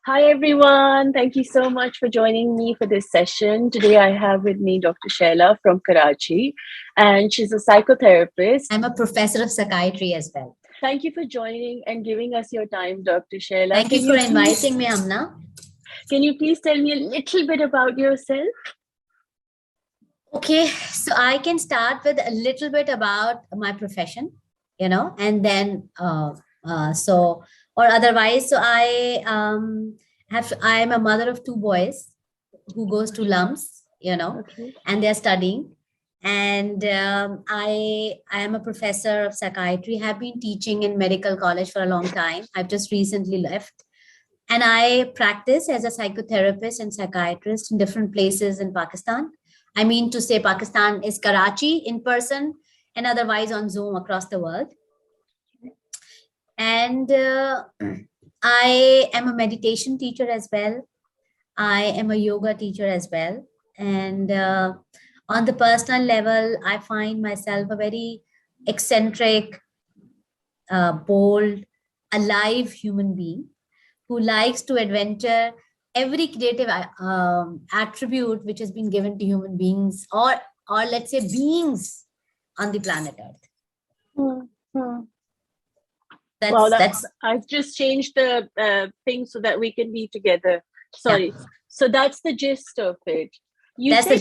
Hi, everyone. Thank you so much for joining me for this session. Today, I have with me Dr. Shehla from Karachi, and she's a psychotherapist. I'm a professor of psychiatry as well. Thank you for joining and giving us your time, Dr. Shehla. Thank you for inviting me, HUMNA. Can you please tell me a little bit about yourself? Okay, so I can start with a little bit about my profession, and then or otherwise. So I'm a mother of two boys who goes to LUMS, Okay. and they're studying. And I am a professor of psychiatry, have been teaching in medical college for a long time. I've just recently left. And I practice as a psychotherapist and psychiatrist in different places in Pakistan. I mean to say Pakistan is Karachi in person and otherwise on Zoom across the world. And I am a meditation teacher as well. I am a yoga teacher as well. And on the personal level, I find myself a very eccentric, bold, alive human being who likes to adventure every creative attribute which has been given to human beings, or let's say beings on the planet Earth. That's I've just changed the thing so that we can be together. Sorry. Yeah. So that's the gist of it. You said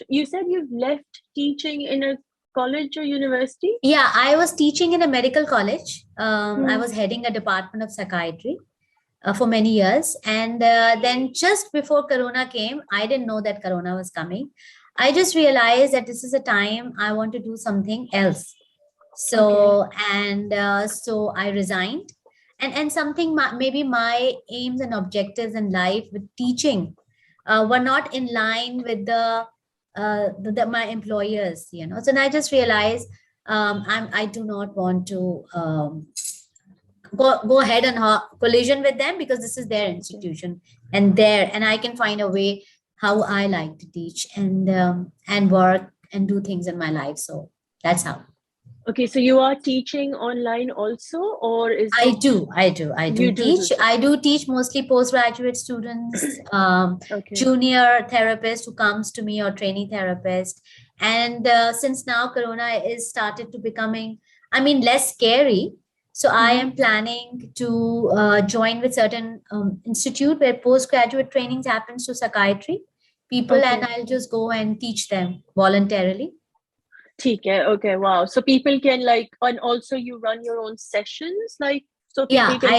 you've left teaching in a college or university? Yeah, I was teaching in a medical college. I was heading a department of psychiatry for many years. And then just before Corona came, I didn't know that Corona was coming. I just realized that this is a time I want to do something else. So, so I resigned. And something, maybe my aims and objectives in life with teaching were not in line with my employers, So then I just realized I do not want to go ahead and collision with them, because this is their institution and I can find a way how I like to teach and work and do things in my life. So that's how. Okay, so you are teaching online also, or is I do teach. I do teach mostly postgraduate students, junior therapist who comes to me, or trainee therapist. And since now Corona is started to becoming, less scary. So I am planning to join with certain institute where postgraduate trainings happens to psychiatry people, and I'll just go and teach them voluntarily. Okay, wow. So people can and also you run your own sessions, so people can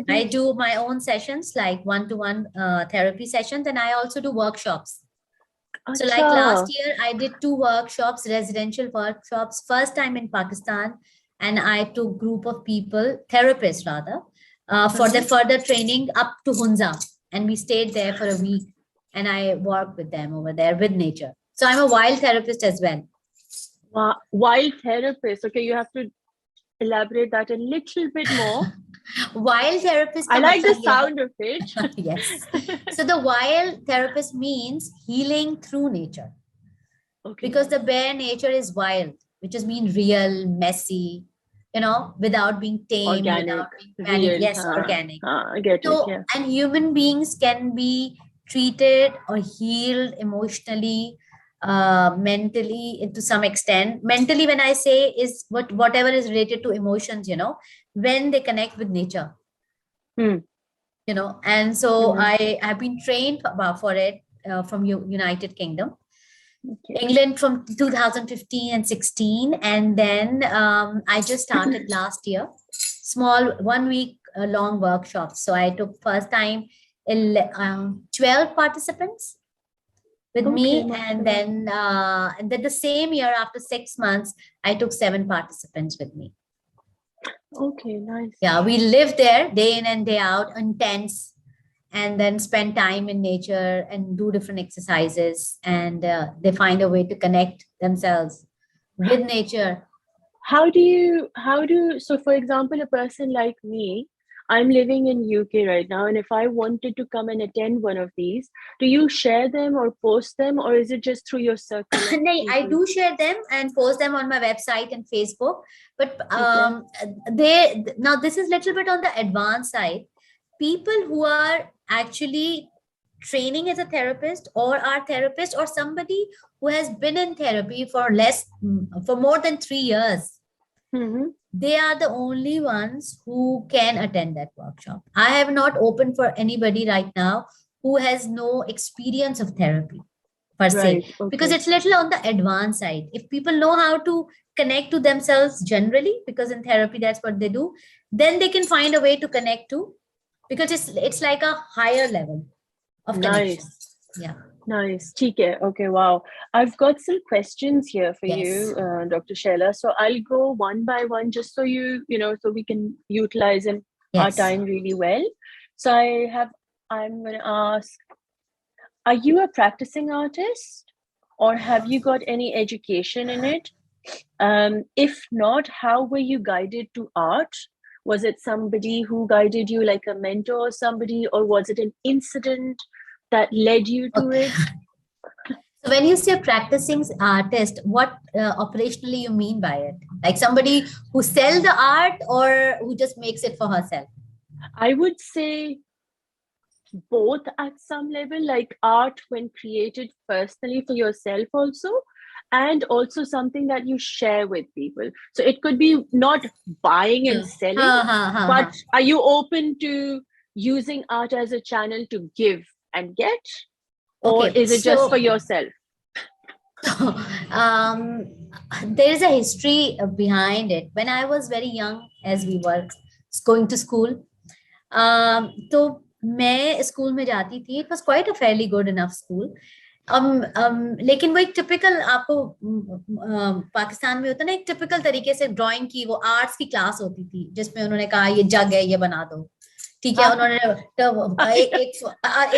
I do my own sessions, like one-to-one therapy sessions, and I also do workshops. So like last year, I did 2 workshops, residential workshops, first time in Pakistan, and I took group of people, therapists rather, for the further training up to Hunza, and we stayed there for a week, and I worked with them over there with nature. So I'm a wild therapist as well. Wild therapist. Okay, you have to elaborate that a little bit more. Wild therapist. I like the sound of it. Yes. So the wild therapist means healing through nature. Okay. Because the bare nature is wild, which is mean real, messy, without being tamed, organic, without being real. Yes, organic. I get it. Yeah. And human beings can be treated or healed emotionally, mentally, to some extent. Mentally, when I say, is whatever is related to emotions, when they connect with nature. And so I have been trained for it from United Kingdom. England from 2015 and 16, and then I just started last year, small 1 week long workshops. So I took first time 12 participants with me, and then the same year, after 6 months, I took 7 participants with me. Okay, nice. Yeah, we live there day in and day out in tents, and then spend time in nature and do different exercises, and they find a way to connect themselves with nature. So for example, a person like me, I'm living in UK right now, and if I wanted to come and attend one of these, do you share them or post them, or is it just through your circle? No, I do share them and post them on my website and Facebook, but now this is little bit on the advanced side. people who are actually training as a therapist or are therapist or somebody who has been in therapy for more than 3 years, they are the only ones who can attend that workshop. I have not opened for anybody right now who has no experience of therapy per se, because it's little on the advanced side. If people know how to connect to themselves generally, because in therapy that's what they do, then they can find a way to connect to, because it's like a higher level of connection. Yeah. Nice. Okay, wow. I've got some questions here for you, Dr. Shehla. So I'll go one by one just so so we can utilize our time really well. So I'm going to ask, are you a practicing artist or have you got any education in it? If not, how were you guided to art? Was it somebody who guided you, like a mentor or somebody, or was it an incident that led you to it? So when you say practicing artist, what operationally you mean by it? Like somebody who sells the art or who just makes it for herself? I would say both at some level, like art when created personally for yourself also, and also something that you share with people. So it could be not buying and selling, but are you open to using art as a channel to give and get? Or is it just for yourself? There is a history behind it. When I was very young, as we were going to school, तो मैं school में जाती थी. It was quite a fairly good enough school. लेकिन वो एक typical आपको पाकिस्तान में होता ना, एक टिपिकल तरीके से ड्राइंग की वो आर्ट्स की क्लास होती थी जिसमें उन्होंने कहा ये जग है, ये बना दो. ठीक है, उन्होंने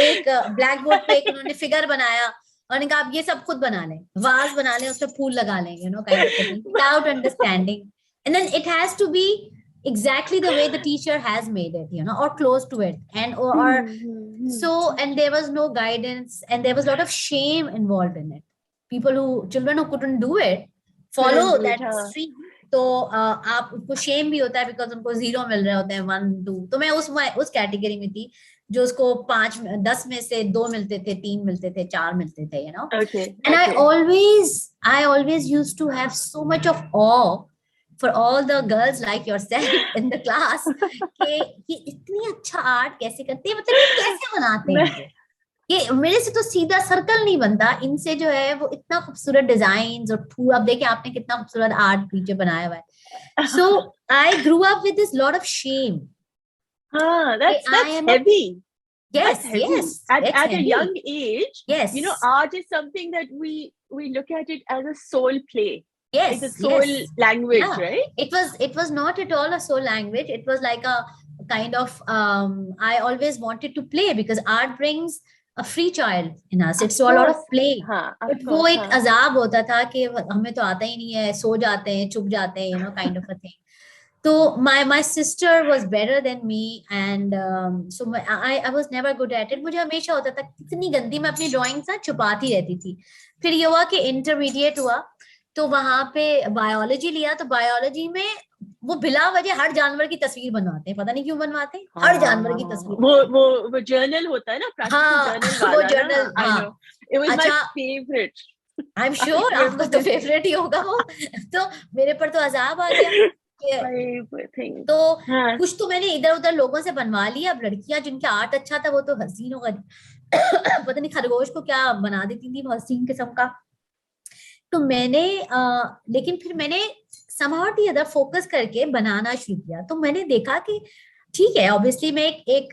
एक ब्लैक बोर्ड पे एक उन्होंने फिगर बनाया और कहा आप ये सब खुद बना लें, वाज बना लें, उसमें फूल लगा लें, kind of thing, without understanding. And then it has to be exactly the way the teacher has made it, or close to it, and and there was no guidance, and there was a lot of shame involved in it. Children who couldn't do it follow that stream. तो आपको Shem भी होता है because उनको 0 मिल रहे होते हैं, 1 2. तो मैं उस कैटेगरी में थी जो उसको 5-10 में से 2 मिलते थे, 3 मिलते थे, 4 मिलते थे, and I always used to have so much of awe for all the girls like yourself in the class कि ये इतनी अच्छा आर्ट कैसे करते हैं, मतलब ये कैसे बनाते हैं, ये मेरे से तो सीधा सर्कल नहीं बनता, इनसे जो है वो इतना खूबसूरत डिजाइन और फूल. अब देखिए आपने कितना खूबसूरत आर्ट पीछे बनाया हुआ है. So I grew up with this lot of shame. That's heavy. Yes, heavy. Yes. At a young age, yes, art is something that we look at it as a soul play. Yes, it's a soul language, right? It was not at all a soul language. It was like a kind of I always wanted to play because art brings a free child in us. It's a lot of play. But वो एक अजाब होता था कि हमें तो आता ही नहीं है, सो जाते हैं, चुप जाते हैं, kind of a thing. So my sister was better than me, and so I was never good at it. मुझे हमेशा होता था कितनी गंदी मैं अपनी ड्राइंग्स ना छुपाती रहती थी. फिर ये हुआ कि इंटरमीडिएट हुआ तो वहां पे बायोलॉजी लिया, तो बायोलॉजी में वो बिला वजह हर जानवर की तस्वीर बनवाते हैं, पता नहीं क्यों बनवाते हैं, हर जानवर की तस्वीर. वो जर्नल होता है ना, वो journal. It was my favorite. I'm sure आपका तो फेवरेट ही होगा वो. तो मेरे पर तो अजाब आ गया. तो कुछ तो मैंने इधर उधर लोगों से बनवा लिया. अब लड़कियां जिनका आर्ट अच्छा था वो तो हसीन होगा, पता नहीं खरगोश को क्या बना देती थी, हसीन किस्म का. तो मैंने लेकिन फिर मैंने somehow the other फोकस करके बनाना शुरू किया. तो मैंने देखा कि ठीक है, ऑब्वियसली मैं एक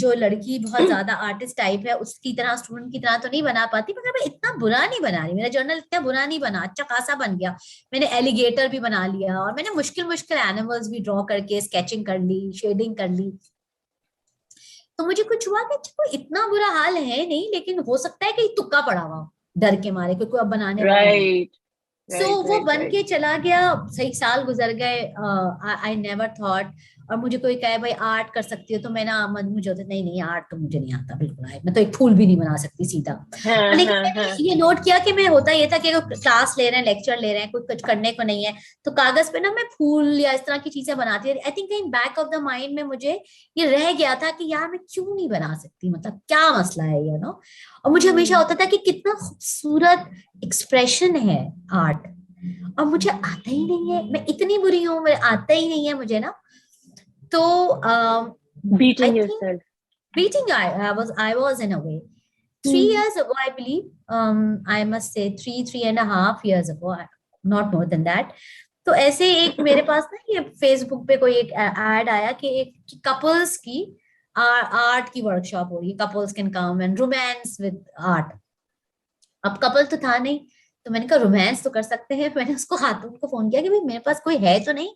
जो लड़की बहुत ज्यादा आर्टिस्ट टाइप है उसकी तरह, स्टूडेंट की तरह तो नहीं बना पाती, मगर मैं इतना बुरा नहीं बना रही. मेरा जर्नल इतना बुरा नहीं बना, अच्छा खासा बन गया. मैंने एलिगेटर भी बना लिया और मैंने मुश्किल एनिमल्स भी ड्रॉ करके स्केचिंग कर ली, शेडिंग कर ली. तो मुझे कुछ हुआ कि कोई इतना बुरा हाल है नहीं, लेकिन हो सकता है कि तुक्का पड़ा हुआ डर के मारे क्योंकि अब बनाने वो बन के चला गया. 6 साल गुजर गए. I never thought और मुझे कोई कहे भाई आर्ट कर सकती हो, तो मैं ना मुझे होता नहीं नहीं आर्ट तो मुझे नहीं आता बिल्कुल, मैं तो एक फूल भी नहीं बना सकती सीधा। लेकिन मैंने ये नोट किया कि मैं होता ये था कि अगर क्लास ले रहे हैं, लेक्चर ले रहे हैं, कुछ करने को नहीं है, तो कागज पे ना मैं फूल या इस तरह की चीजें बनाती थी। आई थिंक कहीं बैक ऑफ द माइंड में मुझे ये रह गया था कि यार मैं क्यों नहीं बना सकती, मतलब क्या मसला है यू नो। और मुझे हमेशा होता था कि कितना खूबसूरत एक्सप्रेशन है आर्ट, और मुझे आता ही नहीं है, मैं इतनी बुरी हूँ, मुझे आता ही नहीं है मुझे ना। तो beating yourself. I was in a way 3 years ago, I believe. I must say 3.5 years ago, not more than that. तो ऐसे एक मेरे पास ना ये फेसबुक पे कोई एक एड आया कि एक कपल्स की आर्ट की वर्कशॉप हो रही है, couples can come and romance with art. अब कपल तो था नहीं, तो मैंने कहा रोमांस तो कर सकते हैं। मैंने उसको खातून को फोन किया कि भाई मेरे पास कोई है तो नहीं,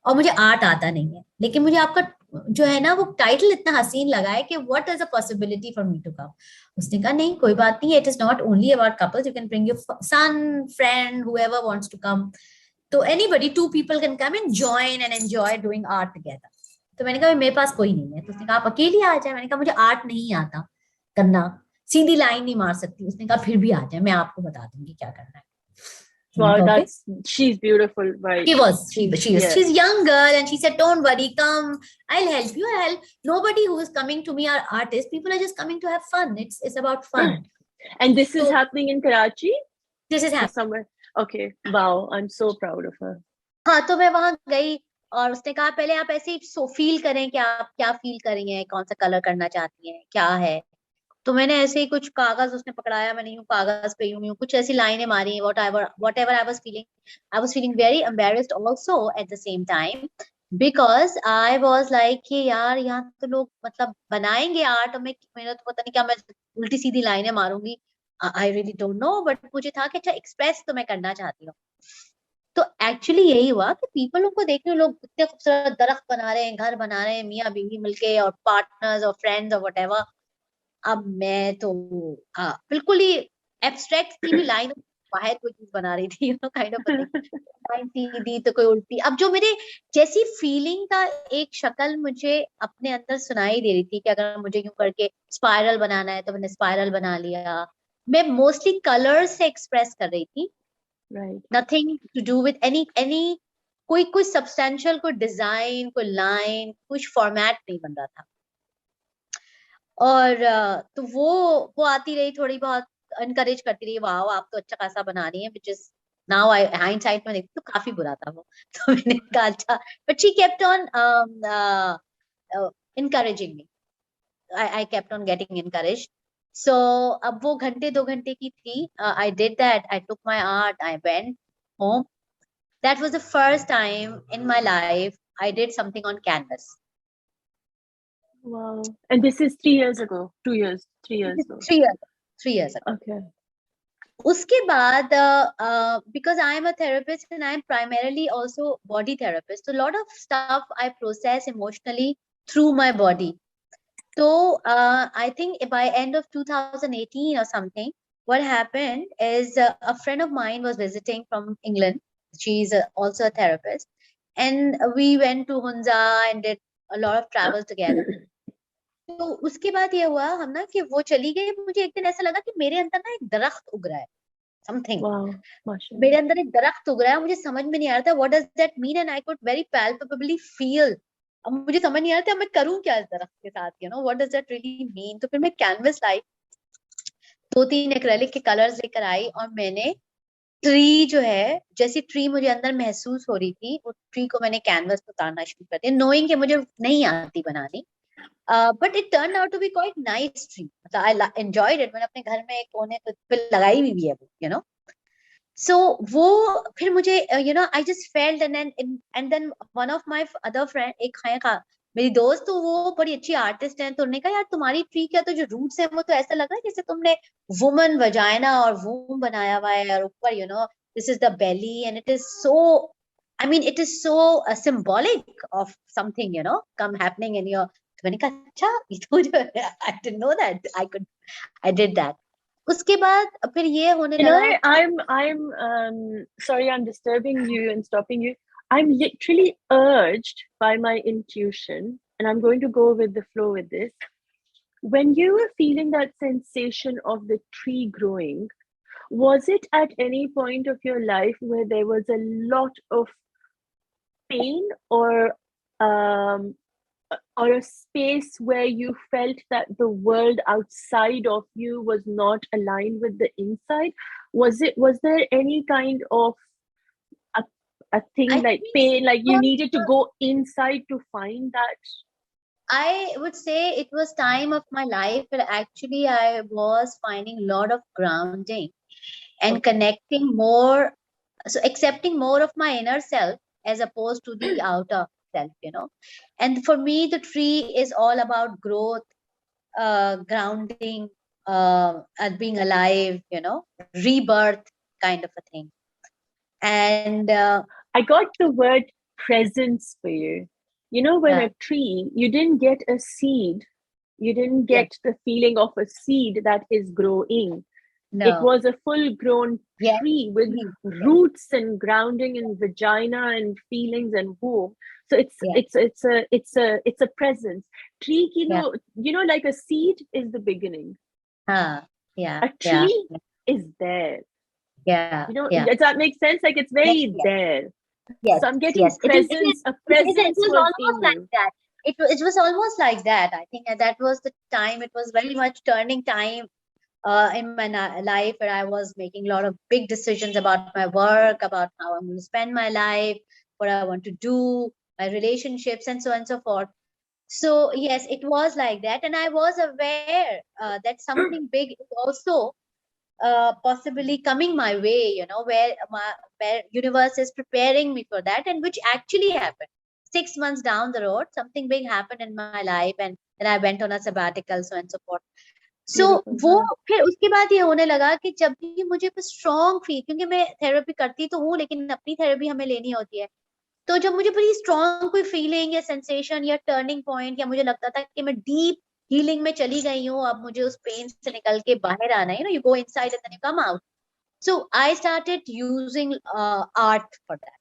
और मुझे आर्ट आता नहीं है, लेकिन मुझे आपका जो है ना वो टाइटल इतना हसीन लगा है कि what is a possibility for me to come. उसने कहा नहीं कोई बात नहीं, it is not only about couples, you can bring your son, friend, whoever wants to come, तो anybody, 2 people can come and join and enjoy doing art together. तो मैंने कहा मेरे पास कोई नहीं है। तो उसने कहा आप अकेली आ जाए। मैंने कहा मुझे आर्ट नहीं आता करना, सीधी लाइन नहीं मार सकती। उसने कहा फिर भी आ जाए, मैं आपको बता दूंगी क्या करना है। Wow, she's beautiful, right? She's young girl, and she said, "Don't worry, come. I'll help you. Nobody who is coming to me are artists. People are just coming to have fun. It's about fun." And this is happening in Karachi? This is happening somewhere. Okay, wow, I'm so proud of her. हाँ, तो मैं वहां गई और उसने कहा पहले आप ऐसे ही फील करें कि आप क्या फील कर रही हैं, कौन सा कलर करना चाहती हैं, क्या है। तो मैंने ऐसे ही कुछ कागज उसने पकड़ाया, मैंने यूं कागज पे यूं कुछ ऐसी लाइनें मारी, whatever I was feeling very embarrassed also at the same time, because I was like कि यार यहाँ तो लोग मतलब बनाएंगे आर्ट, और मेरा तो पता नहीं क्या, मैं उल्टी सीधी लाइनें मारूंगी। I really don't know, but मुझे था कि अच्छा एक्सप्रेस तो मैं करना चाहती हूँ। तो एक्चुअली यही हुआ कि पीपल को देखने, लोग इतने खूबसूरत दरख्त बना रहे हैं, घर बना रहे हैं, मियाँ बीवी मिलके, और पार्टनर्स और फ्रेंड्स और व्हाटएवर। अब मैं तो बिल्कुल ही एब्स्ट्रैक्ट की भी लाइन बाहर कोई चीज बना रही थी, काइंड ऑफ लाइन सीधी तो कोई उल्टी। अब जो मेरे जैसी फीलिंग का एक शक्ल मुझे अपने अंदर सुनाई दे रही थी कि अगर मुझे यूं करके स्पाइरल बनाना है तो मैंने स्पाइरल बना लिया। मैं मोस्टली कलर से एक्सप्रेस कर रही थी, nothing to do with any कोई सब्सटेंशियल, कोई डिजाइन, कोई लाइन, कुछ फॉर्मेट नहीं बन रहा था। और तो वो आती रही, थोड़ी बहुत एनकरेज करती रही, वाह आप तो अच्छा खासा बना रही हैं, which is now I hindsight में देखती तो काफी बुरा था वो। तो मैंने कहा अच्छा, but she kept on encouraging me. I kept on getting encouraged. So अब वो घंटे 2 घंटे की थी, I did that, I took my art, I went home. That was the first time in my life I did something on canvas. Wow. And this is 3 years ago, 2 years, 3 years ago. 3 years ago. Okay. उसके बाद because I am a therapist and I am primarily also body therapist, so a lot of stuff I process emotionally through my body. So I think by end of 2018 or something, what happened is a friend of mine was visiting from England. She's also a therapist, and we went to Hunza and did a lot of travel together. तो उसके बाद ये हुआ हम ना कि वो चली गई, मुझे एक दिन ऐसा लगा कि मेरे अंदर ना एक दरख्त उग रहा है, समथिंग। मेरे अंदर एक दरख्त उग रहा है, मुझे समझ में नहीं आ रहा था what does that mean, and I could very palpably feel. अब मुझे समझ नहीं आ रहा था मैं करूं क्या इस दरख्त के साथ, you know what does that really mean. तो फिर मैं कैनवस लाई, 2-3 एक्रेलिक के कलर्स लेकर आई, और मैंने ट्री जो है, जैसी ट्री मुझे अंदर महसूस हो रही थी, उस ट्री को मैंने कैनवस पर उतारना शुरू कर दिया, नोइंग कि मुझे नहीं आती बनानी। But it turn out to be quite nice tree, मतलब आई एंजॉयड इट। मैंने अपने घर में एक कोने पे लगाई हुई भी है वो, यू नो। सो वो फिर मुझे you know I just felt, and then one of my other friend, एक है मेरी दोस्त, तो वो बड़ी अच्छी आर्टिस्ट है, तो उन्होंने कहा यार तुम्हारी ट्री का तो जो रूट्स है वो तो ऐसा लग रहा है जैसे तुमने वुमन वजाइना और वूम बनाया हुआ है, और ऊपर you know this is the belly, and it is so, I mean it is so symbolic of something, you know, come happening in your। मैंने कहा अच्छा, ये तो I didn't know that I did that। उसके बाद फिर ये होने लगा। I'm sorry I'm disturbing you and stopping you. I'm literally urged by my intuition, and I'm going to go with the flow with this. When you were feeling that sensation of the tree growing, was it at any point of your life where there was a lot of pain, um, or a space where you felt that the world outside of you was not aligned with the inside? Was there any kind of a, a thing I like think pain, like you was, needed to go inside to find that? I would say it was time of my life where actually I was finding a lot of grounding and Okay. connecting more, so accepting more of my inner self as opposed to the outer self, you know. And for me, the tree is all about growth, grounding, and being alive, you know, rebirth kind of a thing. And I got the word presence for you. You know, when yeah, a tree, you didn't get a seed, you didn't yeah, get the feeling of a seed that is growing. It no, was a full grown yeah, tree with tree, yeah, roots and grounding and vagina and feelings and womb. So yeah, it's a presence. Tree, yeah, like a seed is the beginning. yeah, A yeah, tree is there. yeah, yeah. Does that make sense? Like it's Yes, very yes, there. yes, So I'm getting yes. presence. A It presence was was almost in like you. that. It was almost like that. I think that was the time. It was very much turning time in my life where I was making a lot of big decisions about my work, about how I'm going to spend my life, what I want to do, my relationships, and so on and so forth. So yes, it was like that, and I was aware that something big is also possibly coming my way, you know, where universe is preparing me for that, and which actually happened. 6 months down the road, something big happened in my life, and then I went on a sabbatical, so and so forth. So Beautiful. वो फिर उसके बाद ये होने लगा कि जब भी मुझे कुछ स्ट्रॉन्ग फील, क्योंकि मैं थेरेपी करती तो हूँ लेकिन अपनी थेरेपी हमें लेनी होती है, तो जब मुझे बड़ी स्ट्रॉन्ग कोई फीलिंग या सेंसेशन या टर्निंग पॉइंट, या मुझे लगता था कि मैं डीप हीलिंग में चली गई हूँ, अब मुझे उस पेन से निकल के बाहर आना है, you go inside and then you come out. So I started using art for that,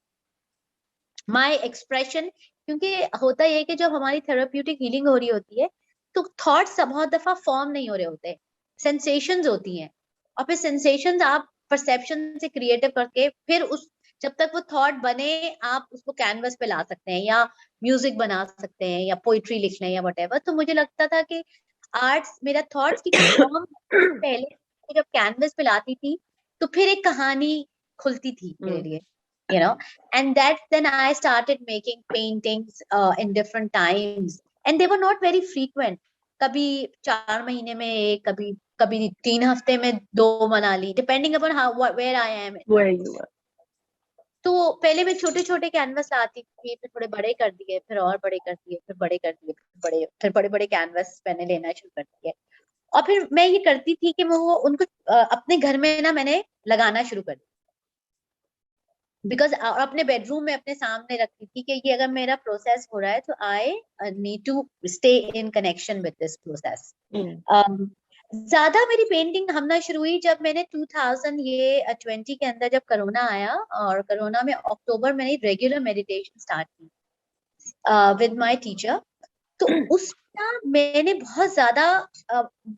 my expression. क्योंकि होता ये है कि जब हमारी थेरेप्यूटिक हीलिंग हो रही होती है तो थॉट्स बहुत दफा फॉर्म नहीं हो रहे होते, सेंसेशंस होती हैं, और फिर सेंसेशंस आप परसेप्शन से क्रिएटिव करके फिर उस, जब तक वो थॉट बने आप उसको कैनवस पे ला सकते हैं, या म्यूजिक बना सकते हैं, या पोइट्री लिख लें, या वट एवर. तो मुझे लगता था कि आर्ट्स मेरा थॉट्स की फॉर्म पहले जब कैनवस पे लाती थी तो फिर एक कहानी खुलती थी मेरे लिए, you know. And that then I started making paintings in different times, and they were not very frequent. कभी 4 महीने में एक, कभी कभी 3 हफ्ते में 2 बना ली, depending upon how where I am in my Where you process. were. तो पहले मैं छोटे छोटे कैनवस लाती थी, फिर थोड़े बड़े कर दिए, फिर और बड़े कर दिए, फिर बड़े कर दिए, फिर बड़े बड़े कैनवस मैंने लेना शुरू कर दिए. और फिर मैं ये करती थी कि मैं वो उनको अपने घर में ना मैंने लगाना शुरू कर दिया, बिकॉज अपने बेडरूम में अपने सामने रखती थी कि ये अगर मेरा प्रोसेस हो रहा है तो I need to stay in connection with this process. ज्यादा मेरी पेंटिंग हमना शुरू हुई जब मैंने 2020 के अंदर, जब कोरोना आया, और कोरोना में अक्टूबर में रेगुलर मेडिटेशन स्टार्ट की विद माय टीचर. तो उसका मैंने बहुत ज्यादा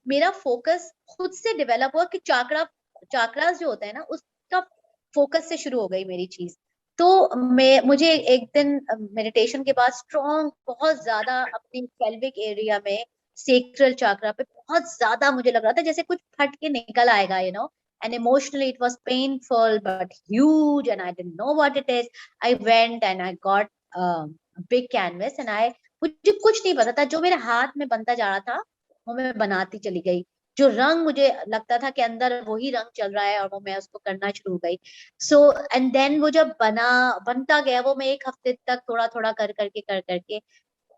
मेरा फोकस खुद से डेवलप हुआ कि चाक्रास जो होता है ना, उसका फोकस से शुरू हो गई मेरी चीज. तो मुझे एक दिन मेडिटेशन के बाद स्ट्रॉन्ग बहुत ज्यादा अपने पेल्विक एरिया में सेक्रल चाक्रा पे बहुत ज्यादा मुझे लग रहा था जैसे कुछ फट के निकल आएगा, you know. And emotionally it was painful but huge, and I didn't know what it is. I went and I got a big canvas, and मुझे कुछ नहीं पता था, जो मेरे हाथ में बनता जा रहा था वो मैं बनाती चली गई. जो रंग मुझे लगता था कि अंदर वही रंग चल रहा है, और वो मैं उसको करना शुरू हो गई. सो एंड देन वो जब बनता गया, वो मैं 1 हफ्ते तक थोड़ा थोड़ा कर करके,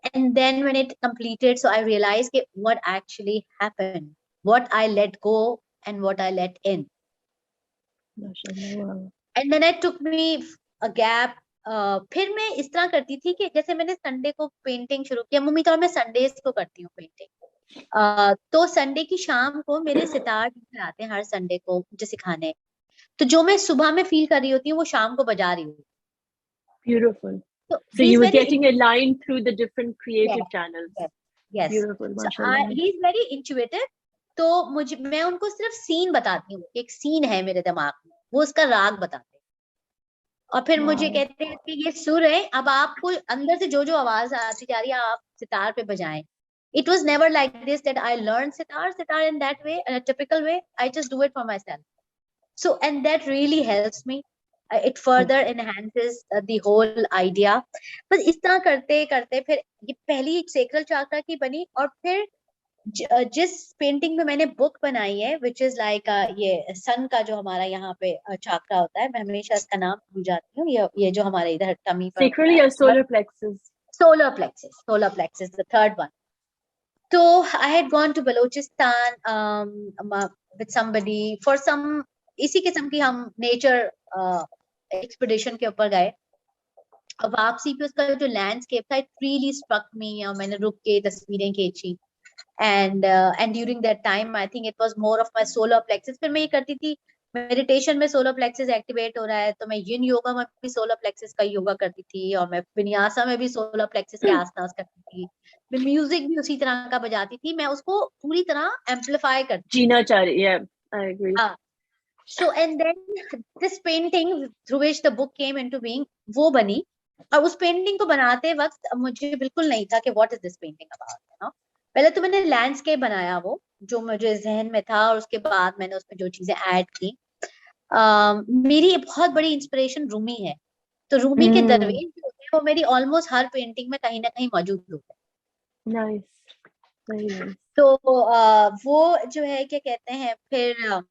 and then when it completed, so I realized कि what actually happened, what I let go and what I let in. And then it took me a gap. फिर मैं इस तरह करती थी कि जैसे मैंने संडे को पेंटिंग शुरू किया, मम्मी तो मैं संडेज को करती हूँ पेंटिंग. तो संडे की शाम को मेरे सितार टीचर आते हैं हर संडे को मुझे सिखाने. तो जो मैं सुबह में फील कर रही होती हूँ वो शाम को बजा रही हूँ. Beautiful. So you were getting aligned through the different creative channels. Yes. Beautiful. So he's very intuitive. तो मैं उनको सिर्फ सीन बताती हूँ, एक सीन है मेरे दिमाग में, वो उसका राग बताते हैं और फिर मुझे कहते हैं कि ये सुर है, अब आपको अंदर से जो जो आवाज आती जा रही है आप सितार पे बजाएं. It was never like this that I learned sitar in that way, in a typical way. I just do it for myself. So, and that really helps me. It further enhances the whole idea. बस इस तरह करते करते फिर ये पहली sacral chakra की बनी और फिर जिस पेंटिंग में मैंने बुक बनाई है विच इज लाइक ये सन का जो हमारा यहाँ पे चाक्रा होता है, मैं हमेशा इसका नाम भूल जाती हूँ, ये जो हमारे इधर टमी पर sacral या solar plexus the third one. So I had gone to Balochistan with somebody for some इसी किस्म की हम नेचर एक्सपीडिशन के ऊपर गए और वापसी पे उसका जो लैंडस्केप था इट रियली स्ट्रक मी और मैंने रुक के तस्वीरें खींची and during that time I think it was more of my solar plexus. फिर मैं ये करती थी मेडिटेशन में सोलर प्लेक्सिस एक्टिवेट हो रहा है तो मैं यिन योगा में भी सोलर प्लेक्सिस का योगा करती थी और मैं विन्यासा में भी सोलर प्लेक्सिस के आसपास करती थी, मैं म्यूजिक भी उसी तरह का बजाती थी, मैं उसको पूरी तरह एम्पलीफाई करती जीना चाह रही. Yeah, I agree. So and then this painting through which the book came into being वो बनी और उस पेंटिंग को बनाते वक्त मुझे बिल्कुल नहीं था कि what is this painting about, you know? पहले तो मैंने लैंडस्केप बनाया वो जो मुझे जहन में था और उसके बाद मैंने उसमें जो चीजें ऐड की. मेरी बहुत बड़ी इंस्पिरेशन रूमी है, तो रूमी के दरवेश जो होते हैं वो मेरी ऑलमोस्ट हर पेंटिंग में कहीं ना कहीं मौजूद होते हैं. नाइस. तो वो जो है क्या कहते हैं फिर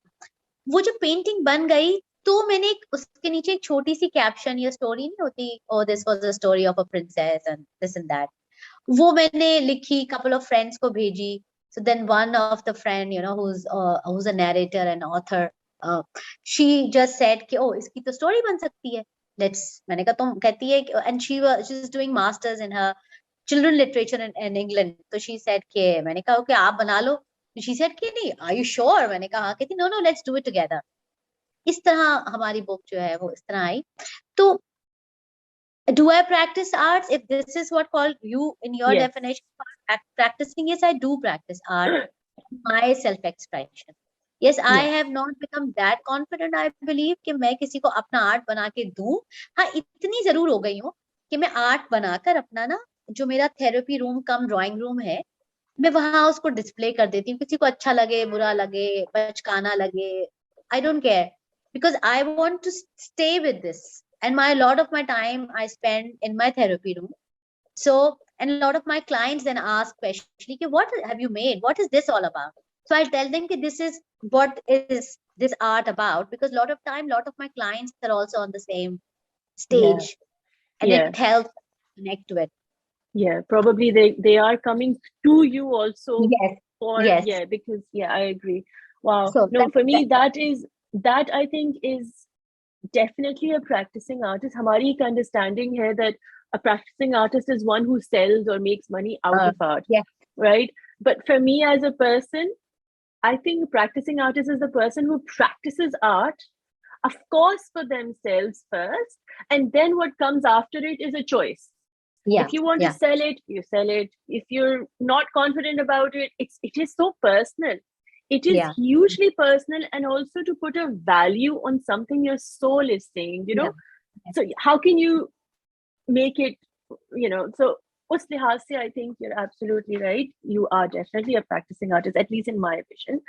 वो जो पेंटिंग बन गई तो मैंने उसके नीचे एक छोटी सी कैप्शन या स्टोरी नहीं होती, oh this was the story of a princess and this and that, वो मैंने लिखी, couple of friends को भेजी. So then one of the friend, you know, who's a narrator and author, she just said कि oh इसकी तो story बन सकती है, let's. मैंने कहा तुम कहती है and she's doing masters in her children literature in England. तो she said कि मैंने कहा कि आप बना लो. she said कि नहीं, are you sure? मैंने कहा कहती no let's do it together. इस तरह हमारी बुक जो है वो इस तरह आई. तो do I practice arts? If this is what called you in your definition practicing, yes, I do practice art, my self-expression. Yes, I have not become that confident, I believe, कि मैं किसी को अपना आर्ट बना के दूं. हाँ, इतनी जरूर हो गई हूँ कि मैं आर्ट बनाकर अपना ना जो मेरा therapy room cum drawing room है मैं वहां उसको डिस्प्ले कर देती हूँ. किसी को अच्छा लगे बुरा लगे बचकाना लगे, I don't care, because I want to stay with this. And a lot of my time I spend in my therapy room. So, and a lot of my clients then ask especially, what have you made? What is this all about? So I tell them that this is what is this art about, because a lot of my clients are also on the same stage and it helps connect to it. Yeah, probably they are coming to you also. Yes. Because I agree. Wow. So no, for me that I think is definitely a practicing artist. Hamari ek understanding hai that a practicing artist is one who sells or makes money out of art. Right? But for me as a person, I think practicing artist is the person who practices art, of course, for themselves first, and then what comes after it is a choice. If you want to sell it, you sell it. If you're not confident about it, it is so personal. It is hugely personal, and also to put a value on something your soul is saying, you know. So how can you make it, you know? So us lihaz se, I think you're absolutely right. You are definitely a practicing artist, at least in my vision.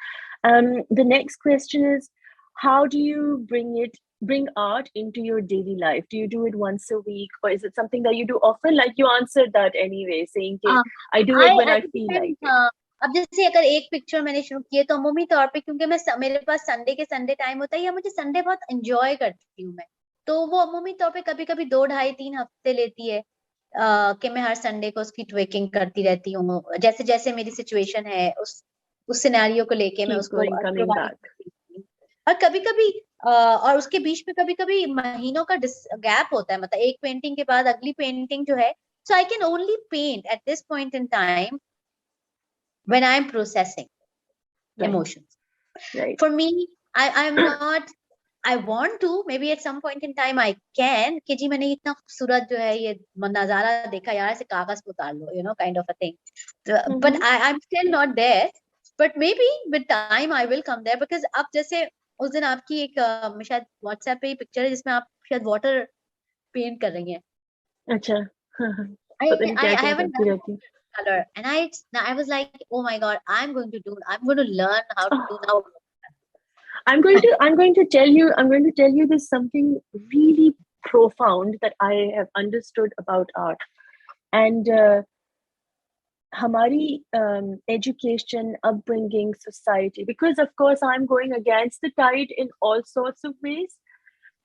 The next question is, how do you bring art into your daily life? Do you do it once a week, or is it something that you do often? Like you answered that anyway, saying I do it when I feel like it. अब जैसे अगर एक picture मैंने शुरू किए तो अमूमी तौर पे क्योंकि मेरे पास संडे के संडे टाइम होता है या मुझे संडे बहुत एंजॉय करती हूँ मैं, तो वो अमूमी तौर पे कभी कभी 2 ढाई 3 हफ्ते लेती है कि मैं हर संडे को उसकी ट्विकिंग करती रहती हूँ, जैसे जैसे मेरी सिचुएशन है उस सिनेरियो को लेके मैं उसको और कभी कभी और उसके बीच में कभी कभी महीनों का गैप होता है, मतलब एक पेंटिंग के बाद अगली पेंटिंग जो है. So I can only paint at this point in time when I'm processing emotions. For me, I'm not I want to, maybe at some point in time I can, कि जी मैंने इतना खूबसूरत जो है ये नजारा देखा यार, ऐसे कागज पे उतार लो, you know, kind of a thing. But I'm still not there. But maybe with time I will come there, because अब जैसे उस दिन आपकी एक शायद WhatsApp पे पिक्चर है जिसमें आप शायद वाटर पेंट कर रही हैं. अच्छा. I haven't done color, and I was like, oh my god, I'm going to learn how to do now. I'm going to tell you this something really profound that I have understood about art. And hamari education, upbringing, society, because of course I'm going against the tide in all sorts of ways.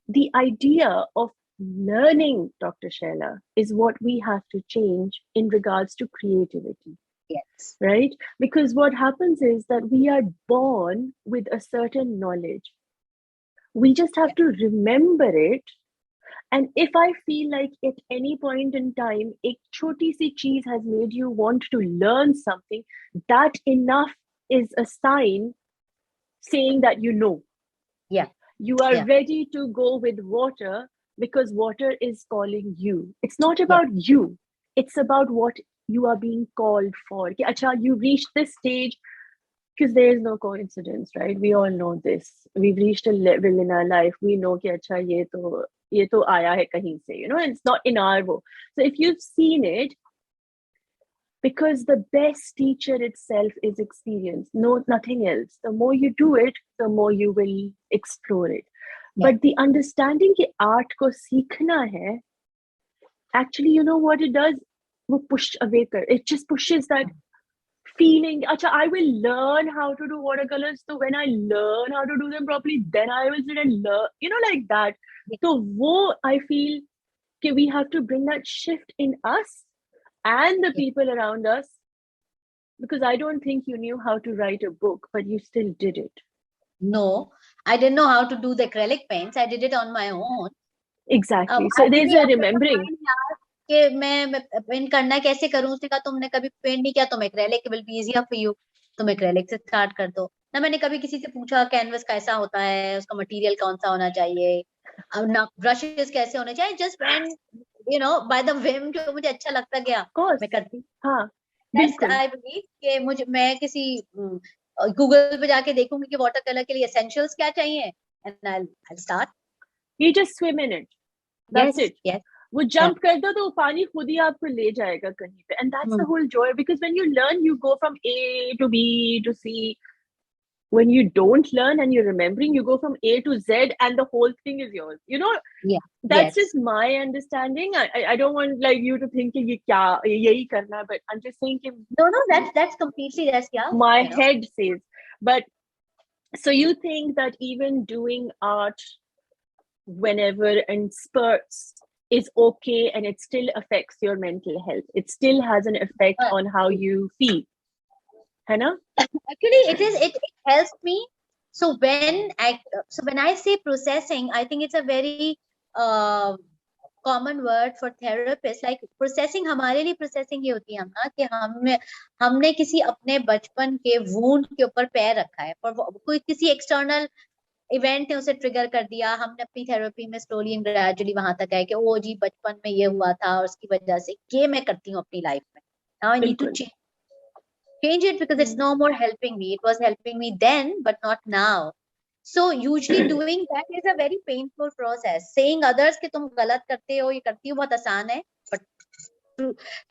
The idea of learning, Dr. Shehla, is what we have to change in regards to creativity. Yes. Right? Because what happens is that we are born with a certain knowledge. We just have to remember it. And if I feel like at any point in time, ek choti si cheez has made you want to learn something, that enough is a sign saying that you know. Yeah. You are ready to go with water because water is calling you. It's not about you. It's about what you are being called for. Acha, you reached this stage, because there is no coincidence, right? We all know this. We've reached a level in our life. We know कि अच्छा ये तो आया है कहीं से, you know, and it's not in our wo. So if you've seen it, because the best teacher itself is experience, no, nothing else. The more you do it, the more you will explore it. Yeah. But the understanding कि art को सीखना है, actually, you know what it does? वो push away कर. It just pushes that feeling. Acha, I will learn how to do watercolors. So when I learn how to do them properly, then I will sit and learn. You know, like that. So wo, I feel that we have to bring that shift in us and the people around us. Because I don't think you knew how to write a book, but you still did it. No, I didn't know how to do the acrylic paints. I did it on my own. Exactly. So there's a remembering. कि मैं paint करना कैसे करूं, उसने कहा तुमने कभी paint नहीं किया, तुम acrylic will be easier for you, तुम एक्रेलिक से स्टार्ट कर दो ना. मैंने कभी किसी से पूछा कैनवस कैसा होता है, उसका मटेरियल कौन सा होना चाहिए, अब ना ब्रशेस कैसे होने चाहिए. Just when you know by the Vim, जो मुझे अच्छा लगता गया मैं करती. हाँ, बिल्कुल. आई बिलीव कि मुझे, मैं किसी गूगल पे जाके देखूंगी कि वाटर कलर के लिए एसेंशियल्स क्या चाहिए, and I start. You just swim in it. That's it. Yes. वो जंप कर दो तो वो पानी खुद ही आपको ले जाएगा कहीं पे. And that's the whole joy, because when you learn, you go from A to B to C. When you don't learn and you're remembering, you go from A to Z and the whole thing is yours. You know, that's just my understanding. I don't want like you to think कि क्या यही करना, but I'm just saying कि no, that's completely, that's my head says. But so you think that even doing art whenever in spurts is okay, and it still affects your mental health. It still has an effect on how you feel. Hannah? Actually, it helps me. So when I say processing, I think it's a very common word for therapists. Like processing, हमारे लिए processing ये होती है ना कि हमने किसी अपने बचपन के wound के ऊपर पैर रखा है, पर कोई किसी external इवेंट ने उसे ट्रिगर कर दिया. हमने अपनी थेरेपी में स्लोली एंड ग्रेजुअली वहां तक आए कि ओ जी बचपन में ये हुआ था और उसकी वजह से ये मैं करती हूँ अपनी लाइफ में. Now I need to change it because it's no more helping me. It was helping me then, but not now. So usually doing that is a very painful process. Saying others कि तुम गलत करते हो, ये करती हो, बहुत आसान है, but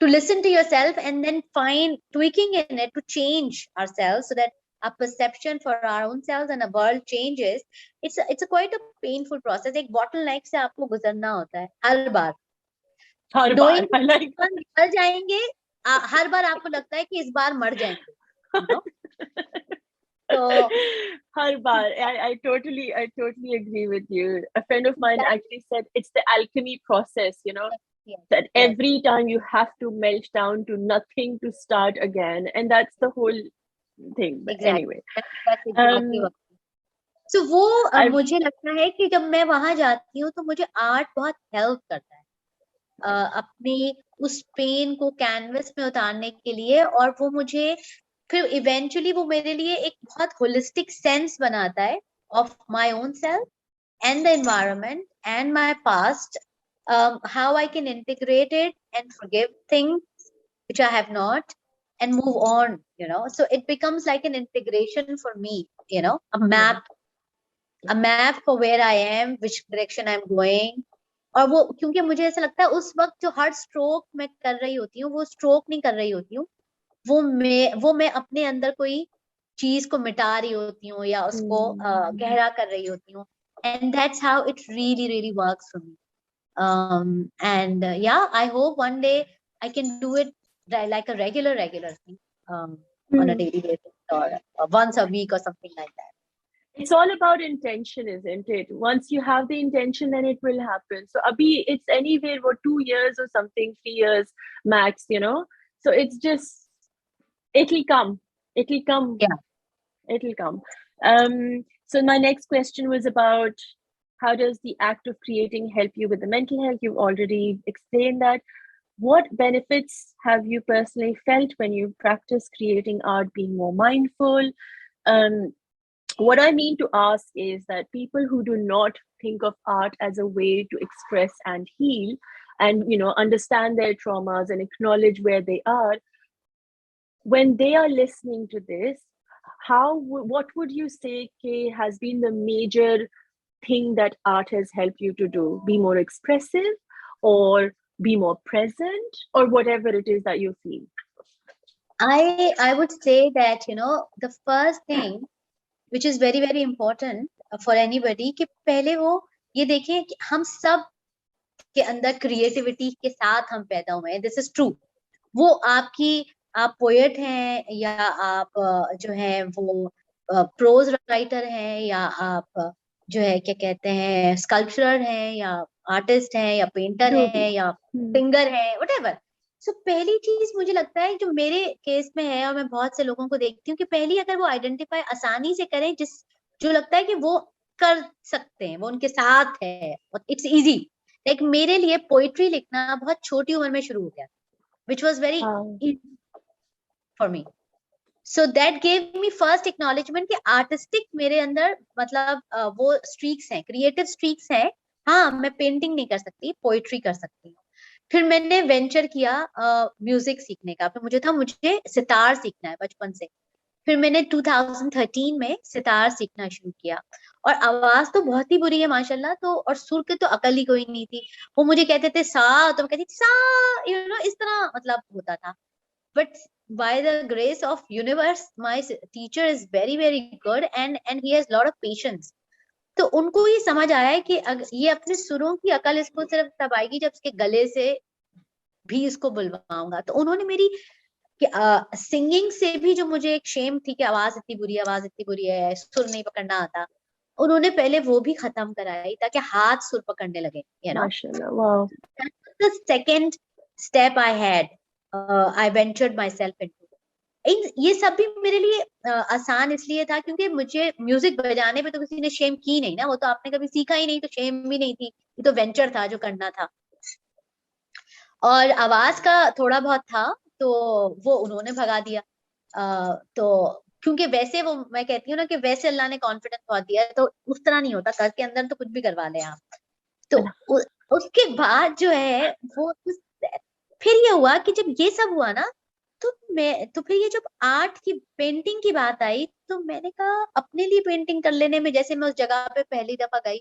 to listen to yourself and then find tweaking in it to change ourselves so that our perception for our own selves and the world changes. It's a quite a painful process. एक bottleneck से आपको गुजरना होता है हर बार. मर जाएंगे, हर बार आपको लगता है कि इस बार मर जाएंगे. So her bar, I totally agree with you. A friend of mine actually said it's the alchemy process, you know. That every time you have to melt down to nothing to start again, and that's the whole thing. But anyway, so वो मुझे लगता है कि जब मैं वहां जाती हूँ तो मुझे आर्ट बहुत हेल्प करता है अपनी उस पेन को कैनवस में उतारने के लिए, और वो मुझे फिर इवेंचुअली वो मेरे लिए एक बहुत होलिस्टिक सेंस बनाता है of my own self and the environment and my past, how I can integrate it and forgive things which I have not and move on, you know. So it becomes like an integration for me, you know, a map for where I am, which direction I'm going. और वो क्योंकि मुझे ऐसा लगता है उस वक्त जो हर स्ट्रोक मैं कर रही होती हूँ वो स्ट्रोक नहीं कर रही होती हूँ, वो मैं अपने अंदर कोई चीज को मिटा रही होती हूँ या उसको गहरा कर रही होती हूँ. And that's how it really works for me. And yeah, I hope one day I can do it like a regular thing, on a daily basis or once a week or something like that. It's all about intention, isn't it? Once you have the intention, then it will happen. So Abhi, it's anywhere for 2 years or something, 3 years max, you know. So it's just, it'll come. It'll come. Yeah. It'll come. So my next question was about how does the act of creating help you with the mental health? You've already explained that. What benefits have you personally felt when you practice creating art, being more mindful? What I mean to ask is that people who do not think of art as a way to express and heal and, you know, understand their traumas and acknowledge where they are, when they are listening to this, what would you say has been the major thing that art has helped you to do? Be more expressive or be more present or whatever it is that you feel? I would say that, you know, the first thing which is very important for anybody कि पहले वो ये देखें कि हम सब के अंदर क्रिएटिविटी के साथ हम पैदा हुए हैं. This is true. वो आप पोएट हैं या आप जो है वो प्रोज राइटर हैं या आप जो है क्या कहते हैं स्कल्पचरर हैं या आर्टिस्ट हैं या पेंटर हैं या सिंगर हैं, व्हाटएवर. सो पहली चीज मुझे लगता है जो मेरे केस में है और मैं बहुत से लोगों को देखती हूँ कि पहली अगर वो आइडेंटिफाई आसानी से करें जो लगता है कि वो कर सकते हैं, वो उनके साथ है, इट्स इजी. लाइक मेरे लिए पोइट्री लिखना बहुत छोटी उम्र में शुरू हो गया, which was very easy for me. So that gave me first acknowledgement कि artistic मेरे अंदर मतलब वो streaks हैं, creative streaks हैं. हाँ, मैं पेंटिंग नहीं कर सकती, पोइट्री कर सकती हूँ. फिर मैंने वेंचर किया म्यूजिक सीखने का. फिर मुझे सितार सीखना है बचपन से. फिर मैंने 2013 में सितार सीखना शुरू किया और आवाज तो बहुत ही बुरी है माशाल्लाह, तो और सुर के तो अकल ही कोई नहीं थी. वो मुझे कहते थे सा, तो मैं कहती थी सा, यू नो, इस तरह मतलब होता था. But by the grace of universe my teacher is very good and he has lot of patience. तो उनको ये समझ आया है कि ये अपने सुरों की अकल इसको सिर्फ तब आएगी जब इसके गले से भी इसको बुलवाऊंगा. तो उन्होंने मेरी सिंगिंग से भी जो मुझे एक शेम थी कि आवाज इतनी बुरी है, सुर नहीं पकड़ना आता, उन्होंने पहले वो भी खत्म कराई ताकि हाथ सुर पकड़ने लगे. You know? माशाल्लाह, wow. The second step I had, I ventured myself into. ये सब भी मेरे लिए आसान इसलिए था क्योंकि मुझे म्यूजिक बजाने पे तो किसी ने शेम की नहीं ना, वो तो आपने कभी सीखा ही नहीं तो शेम भी नहीं थी, ये तो वेंचर था जो करना था. और आवाज का थोड़ा बहुत था तो वो उन्होंने भगा दिया. तो क्योंकि वैसे वो मैं कहती हूँ ना कि वैसे अल्लाह ने कॉन्फिडेंस बहुत दिया है तो उस तरह नहीं होता, घर के अंदर तो कुछ भी करवा ले आप. तो उसके बाद जो है वो फिर ये हुआ कि जब ये सब हुआ ना तो फिर ये जब आर्ट की पेंटिंग की बात आई तो मैंने कहा अपने लिए पेंटिंग कर लेने में, जैसे मैं उस जगह पे पहली दफा गई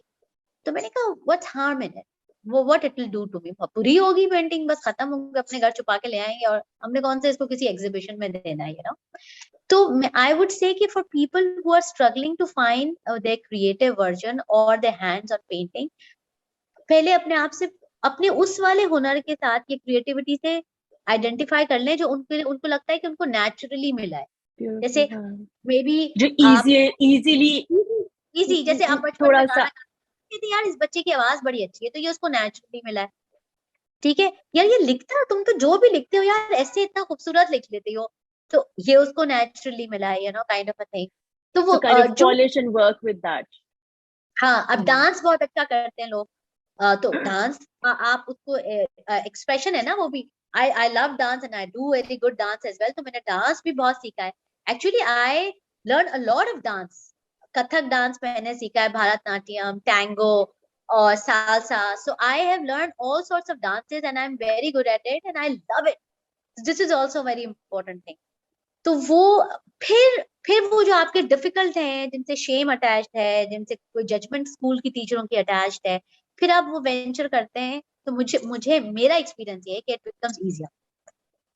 तो मैंने कहा what's harm in it, what it will do to me. बुरी होगी पेंटिंग, बस खत्म होगी, अपने घर छुपा के ले आएंगे और हमने कौन से इसको किसी एग्जीबिशन में देना है, यू नो. तो आई वुड से कि for people who are struggling to find their creative version और देयर हैंड्स ऑन पेंटिंग, पहले अपने आप से अपने उस वाले हुनर के साथ ये क्रिएटिविटी से आइडेंटिफाई कर लें जो उनको लगता है कि उनको नेचुरली मिला है. जैसे मे बी जो इजी जैसे आप बचपन में गाना गाते थे, यार इस बच्चे की आवाज बड़ी अच्छी है तो ये उसको नेचुरली मिला है. ठीक है यार, ये लिखता, तुम तो जो भी लिखते हो यार ऐसे इतना खूबसूरत लिख लेते हो, तो ये उसको नेचुरली मिला है, you know, kind of a thing. तो वो polish and work with that. हाँ, अब डांस बहुत अच्छा करते हैं लोग, तो डांस आप उसको एक्सप्रेशन है ना, वो भी I love dance and I do very good dance as well. तो मैंने डांस भी बहुत सीखा है. Actually I learned a lot of dance Kathak dance मैंने सीखा है, भरतनाट्यम, टैंगो और salsa. So I have learned all sorts of dances and I'm very good at it and I love it. This is also a very important thing. तो वो फिर वो जो आपके डिफिकल्ट हैं, जिनसे शेम अटैच्ड है, जिनसे कोई जजमेंट स्कूल की टीचरों की अटैच्ड है, फिर आप वो वेंचर करते हैं, तो मुझे मेरा एक्सपीरियंस ये है कि इट बिकम्स इजियर.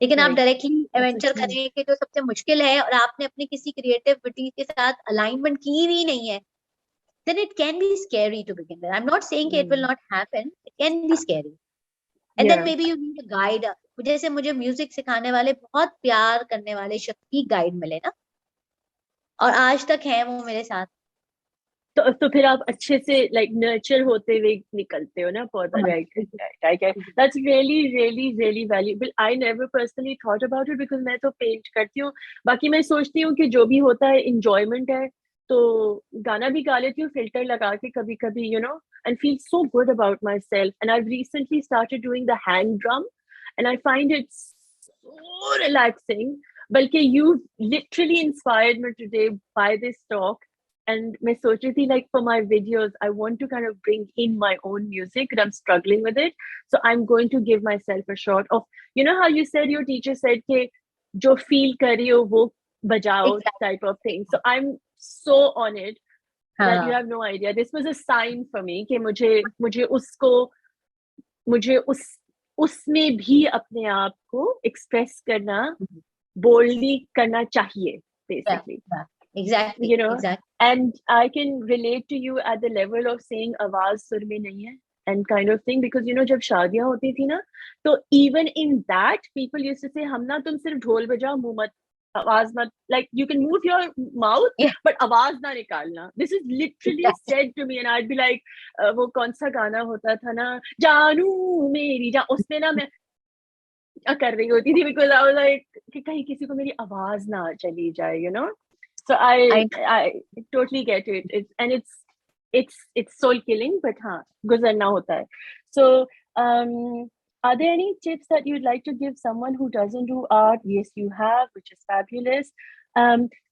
लेकिन आप डायरेक्टली वेंचर करेंगे जो सबसे मुश्किल है, और आपने अपने किसी क्रिएटिविटी के साथ अलाइनमेंट की भी नहीं है, then it can be scary to begin with. I'm not saying it will not happen. It can be scary. And then maybe you need a guide. जैसे मुझे म्यूजिक सिखाने वाले बहुत प्यार करने वाले शक्ति गाइड मिले ना, और आज तक हैं वो मेरे साथ. तो फिर आप अच्छे से लाइक नर्चर होते हुए निकलते हो ना पौधा. Right. That's really valuable. I never personally thought about it because मैं तो पेंट करती हूँ. बाकी मैं सोचती हूँ कि जो भी होता है इंजॉयमेंट है, तो गाना भी गा लेती हूँ फिल्टर लगा के कभी कभी, you know, and feel so good about myself. And I've recently started doing the hand drum and I find it so relaxing. Balki you literally inspired me today by this talk. And मैं सोच रही थी like for my videos I want to kind of bring in my own music and I'm struggling with it. So I'm going to give myself a shot of, you know how you said your teacher said कि जो feel कर रही हो वो बजाओ type of thing. So I'm so on it that you have no idea. This was a sign for me कि मुझे उसमें भी अपने आप को express करना, boldly करना चाहिए basically. Exactly. You know, exactly. And I can relate to you at the level of saying आवाज सुर में नहीं है and kind of thing, because you know जब शादियां होती थी ना, तो even in that people used to say हमना तुम सिर्फ ढोल बजाओ, मुंह मत, आवाज मत, like you can move your mouth but आवाज ना निकालना. This is literally said to me and I'd be like वो कौन सा गाना होता था ना, जानू मेरी जान, उसमें ना मैं कर रही होती थी because I was like कि कहीं किसी को मेरी आवाज ना चली जाए, you know. So I totally get it. It's soul killing, but हाँ गुजरना होता है. So are there any tips that you'd like to give someone who doesn't do art? Yes, you have, which is fabulous.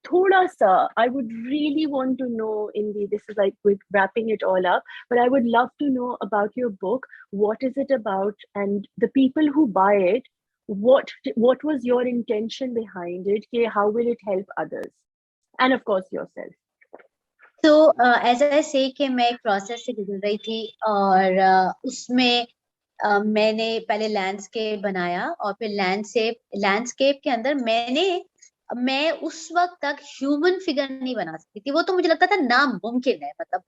Thoda sa, I would really want to know, Indi, this is like with wrapping it all up, but I would love to know about your book. What is it about? And the people who buy it, what was your intention behind it? How will it help others? And of course yourself. So as I say कि मैं एक process से गुजर रही थी, और उसमें मैंने पहले लैंडस्केप बनाया, और फिर लैंडस्केप के अंदर मैं उस वक्त तक ह्यूमन फिगर नहीं बना सकती थी. वो तो मुझे लगता था नामुमकिन है, मतलब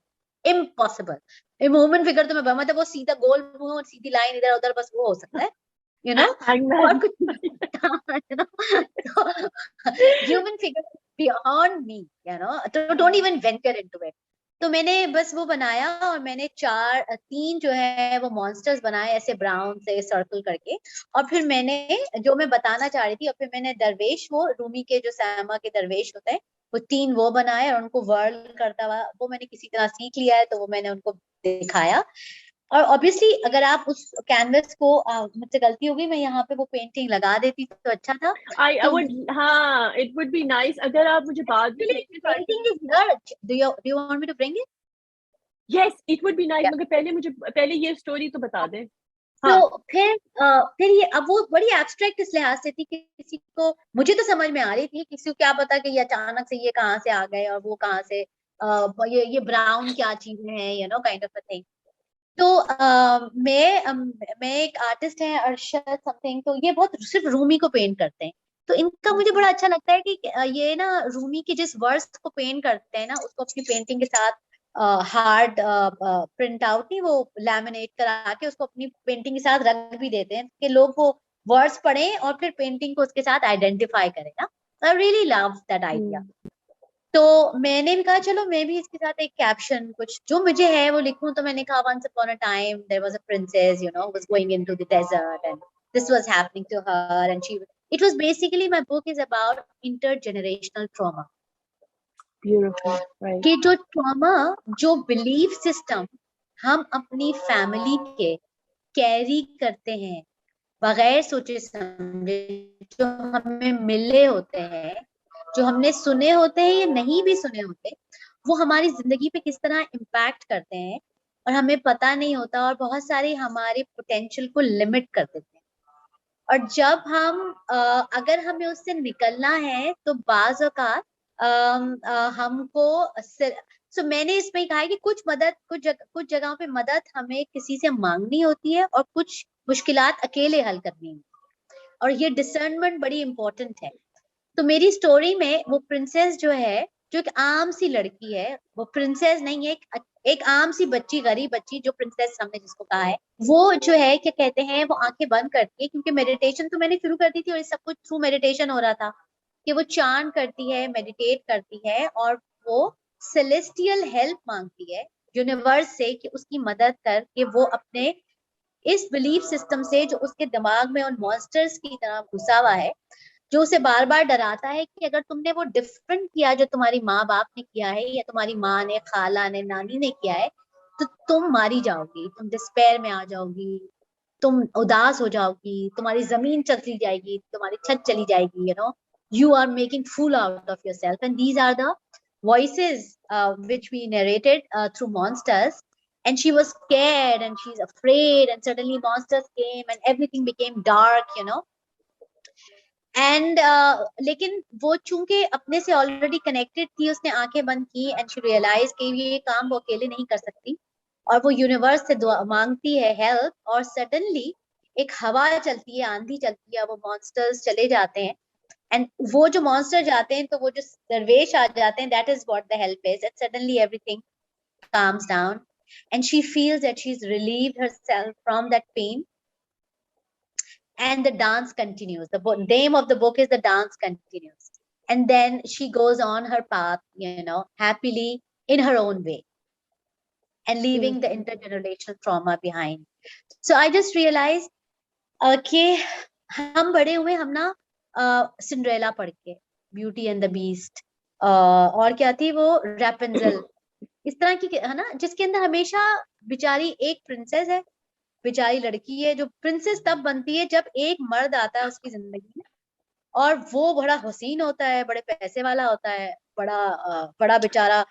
इम्पॉसिबल. ह्यूमन फिगर तो मैं, मतलब वो सीधा गोल मुंह और सीधी लाइन इधर उधर, बस वो हो सकता है, you know. और कुछ human figure beyond me, you know. Don't even venture into it. तो मैंने बस वो बनाया, और मैंने 3 जो है वो मॉन्स्टर्स बनाए ऐसे ब्राउन से सर्कल करके, और फिर मैंने जो मैं बताना चाह रही थी, और फिर मैंने दरवेश, वो रूमी के जो सैमा के दरवेश होते हैं, वो 3 वो बनाए, और उनको वर्ल्ड करता हुआ वो मैंने किसी तरह सीख लिया है, तो वो मैंने उनको दिखाया. और ऑब्वियसली अगर आप उस कैनवस को, मुझसे गलती हो गई, मैं यहाँ पे वो पेंटिंग लगा देती तो अच्छा था. हाँ, it would be nice अगर आप मुझे बाद में painting is here. Do you want me to bring it? Yes, it would be nice. मगर पहले ये स्टोरी तो बता दें. तो फिर ये, अब वो बड़ी एब्स्ट्रैक्ट इस लिहाज से थी कि किसी को, मुझे तो समझ में आ रही थी, किसी को क्या पता कि ये अचानक से ये कहाँ से आ गए, और वो कहाँ से ये ब्राउन क्या चीजें हैं, you know, kind of a thing. तो मैं एक आर्टिस्ट है अरशद समथिंग, तो ये बहुत सिर्फ रूमी को पेंट करते हैं. तो इनका मुझे बड़ा अच्छा लगता है कि ये ना रूमी के जिस वर्ड्स को पेंट करते हैं ना, उसको अपनी पेंटिंग के साथ हार्ड प्रिंट आउट नहीं, वो लैमिनेट करा के उसको अपनी पेंटिंग के साथ रख भी देते हैं कि लोग वो वर्ड्स पढ़ें और फिर पेंटिंग को उसके साथ आइडेंटिफाई करें ना. I really love that idea. तो मैंने भी कहा चलो मैं भी इसके साथ एक कैप्शन कुछ जो मुझे है वो लिखूं. तो मैंने कहा once upon a time there was a princess, you know, was going into the desert and this was happening to her, and it was basically, my book is about intergenerational trauma. Beautiful, right. कि जो trauma, जो belief system हम अपनी family के carry करते हैं बगैर सोचे समझे, जो हमें मिले होते हैं, जो हमने सुने होते हैं या नहीं भी सुने होते, वो हमारी जिंदगी पे किस तरह इम्पैक्ट करते हैं और हमें पता नहीं होता, और बहुत सारे हमारे पोटेंशियल को लिमिट कर देते हैं। और जब हम अगर हमें उससे निकलना है तो बाज़ औक़ात हमको सो मैंने इसमें कहा है कि कुछ जगहों पे मदद हमें किसी से मांगनी होती है और कुछ मुश्किलात अकेले हल करनी होती है, और ये डिसर्नमेंट बड़ी इंपॉर्टेंट है। तो मेरी स्टोरी में वो प्रिंसेस जो है, जो एक आम सी लड़की है, वो प्रिंसेस नहीं है, एक आम सी बच्ची, गरीब बच्ची, जो प्रिंसेस हमने जिसको कहा है, वो जो है क्या कहते हैं, वो आंखें बंद करती है, क्योंकि मेडिटेशन तो मैंने शुरू कर दी थी और ये सब कुछ थ्रू मेडिटेशन हो रहा था, कि वो चांट करती है, मेडिटेट करती है, और वो सेलेस्टियल हेल्प मांगती है यूनिवर्स से कि उसकी मदद कर कि वो अपने इस बिलीफ सिस्टम से जो उसके दिमाग में उन मॉन्स्टर्स की तरह घुसा हुआ है, जो उसे बार बार डराता है कि अगर तुमने वो डिफरेंट किया जो तुम्हारी माँ बाप ने किया है, या तुम्हारी माँ ने, खाला ने, नानी ने किया है, तो तुम मारी जाओगी, तुम डिस्पेयर में आ जाओगी, तुम उदास हो जाओगी, तुम्हारी जमीन चली जाएगी, तुम्हारी छत चली जाएगी, you are making fool out of yourself. And these are the voices which we narrated through monsters. And she was scared and she's afraid, and suddenly monsters came and everything became dark. And लेकिन वो चूंकि अपने से already connected थी, उसने आंखें बंद की एंड शी रियलाइज कि ये काम वो अकेले नहीं कर सकती, और वो यूनिवर्स से दुआ मांगती है हेल्प, और सडनली एक हवा चलती है, आंधी चलती है, वो मॉन्स्टर्स चले जाते हैं, एंड वो जो मॉन्स्टर जाते हैं तो वो जो दरवेश आ जाते हैं, that is what the help is, and suddenly everything calms down and she feels that she's relieved herself from that pain. And the dance continues. The name of the book is The Dance Continues. And then she goes on her path, happily in her own way, and leaving the intergenerational trauma behind. So I just realized, okay, हम बड़े हुए हम ना Cinderella पढ़ के, beauty and the beast, और क्या थी वो, रैपेंजल, इस तरह की है ना, जिसके अंदर हमेशा बेचारी एक प्रिंसेस है, बेचारी लड़की है, जो प्रिंसेस तब बनती है जब एक मर्द आता है उसकी जिंदगी में, और वो बड़ा हसीन होता है, बड़े पैसे वाला होता है, बड़ा बेचारा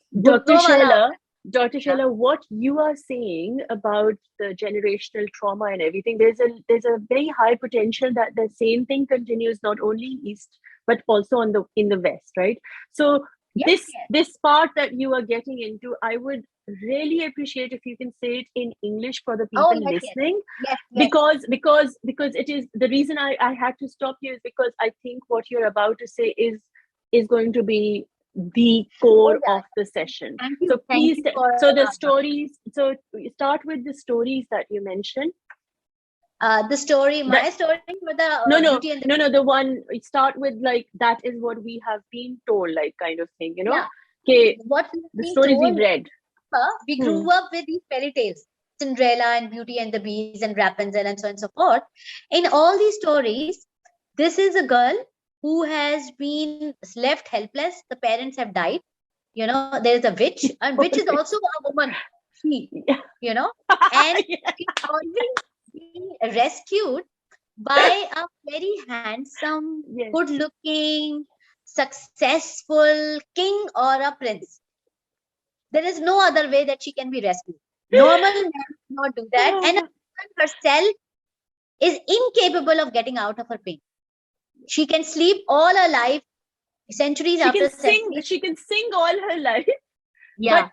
Dr. Shehla, what you are saying about the generational trauma and everything, there's a very high potential that the same thing continues not only in East but also in the West, right? So this part that you are getting into, I would really appreciate if you can say it in English for the people listening. Because it is the reason I had to stop you is because I think what you're about to say is going to be the core of the session. So please, so the stories, so start with the stories that you mentioned. The story, my story, with the no, the one, start with like, that is what we have been told, like kind of thing, okay, what the stories we've read. We grew up with these fairy tales, Cinderella and Beauty and the Beast and Rapunzel and so on and so forth. In all these stories, this is a girl who has been left helpless. The parents have died. There is a witch, and witch is also a woman. She, and she's always being rescued by a very handsome, good-looking, successful king or a prince. There is no other way that she can be rescued. Normal men cannot do that, and a woman herself is incapable of getting out of her pain. She can sleep all her life, centuries after centuries. She can sing all her life, but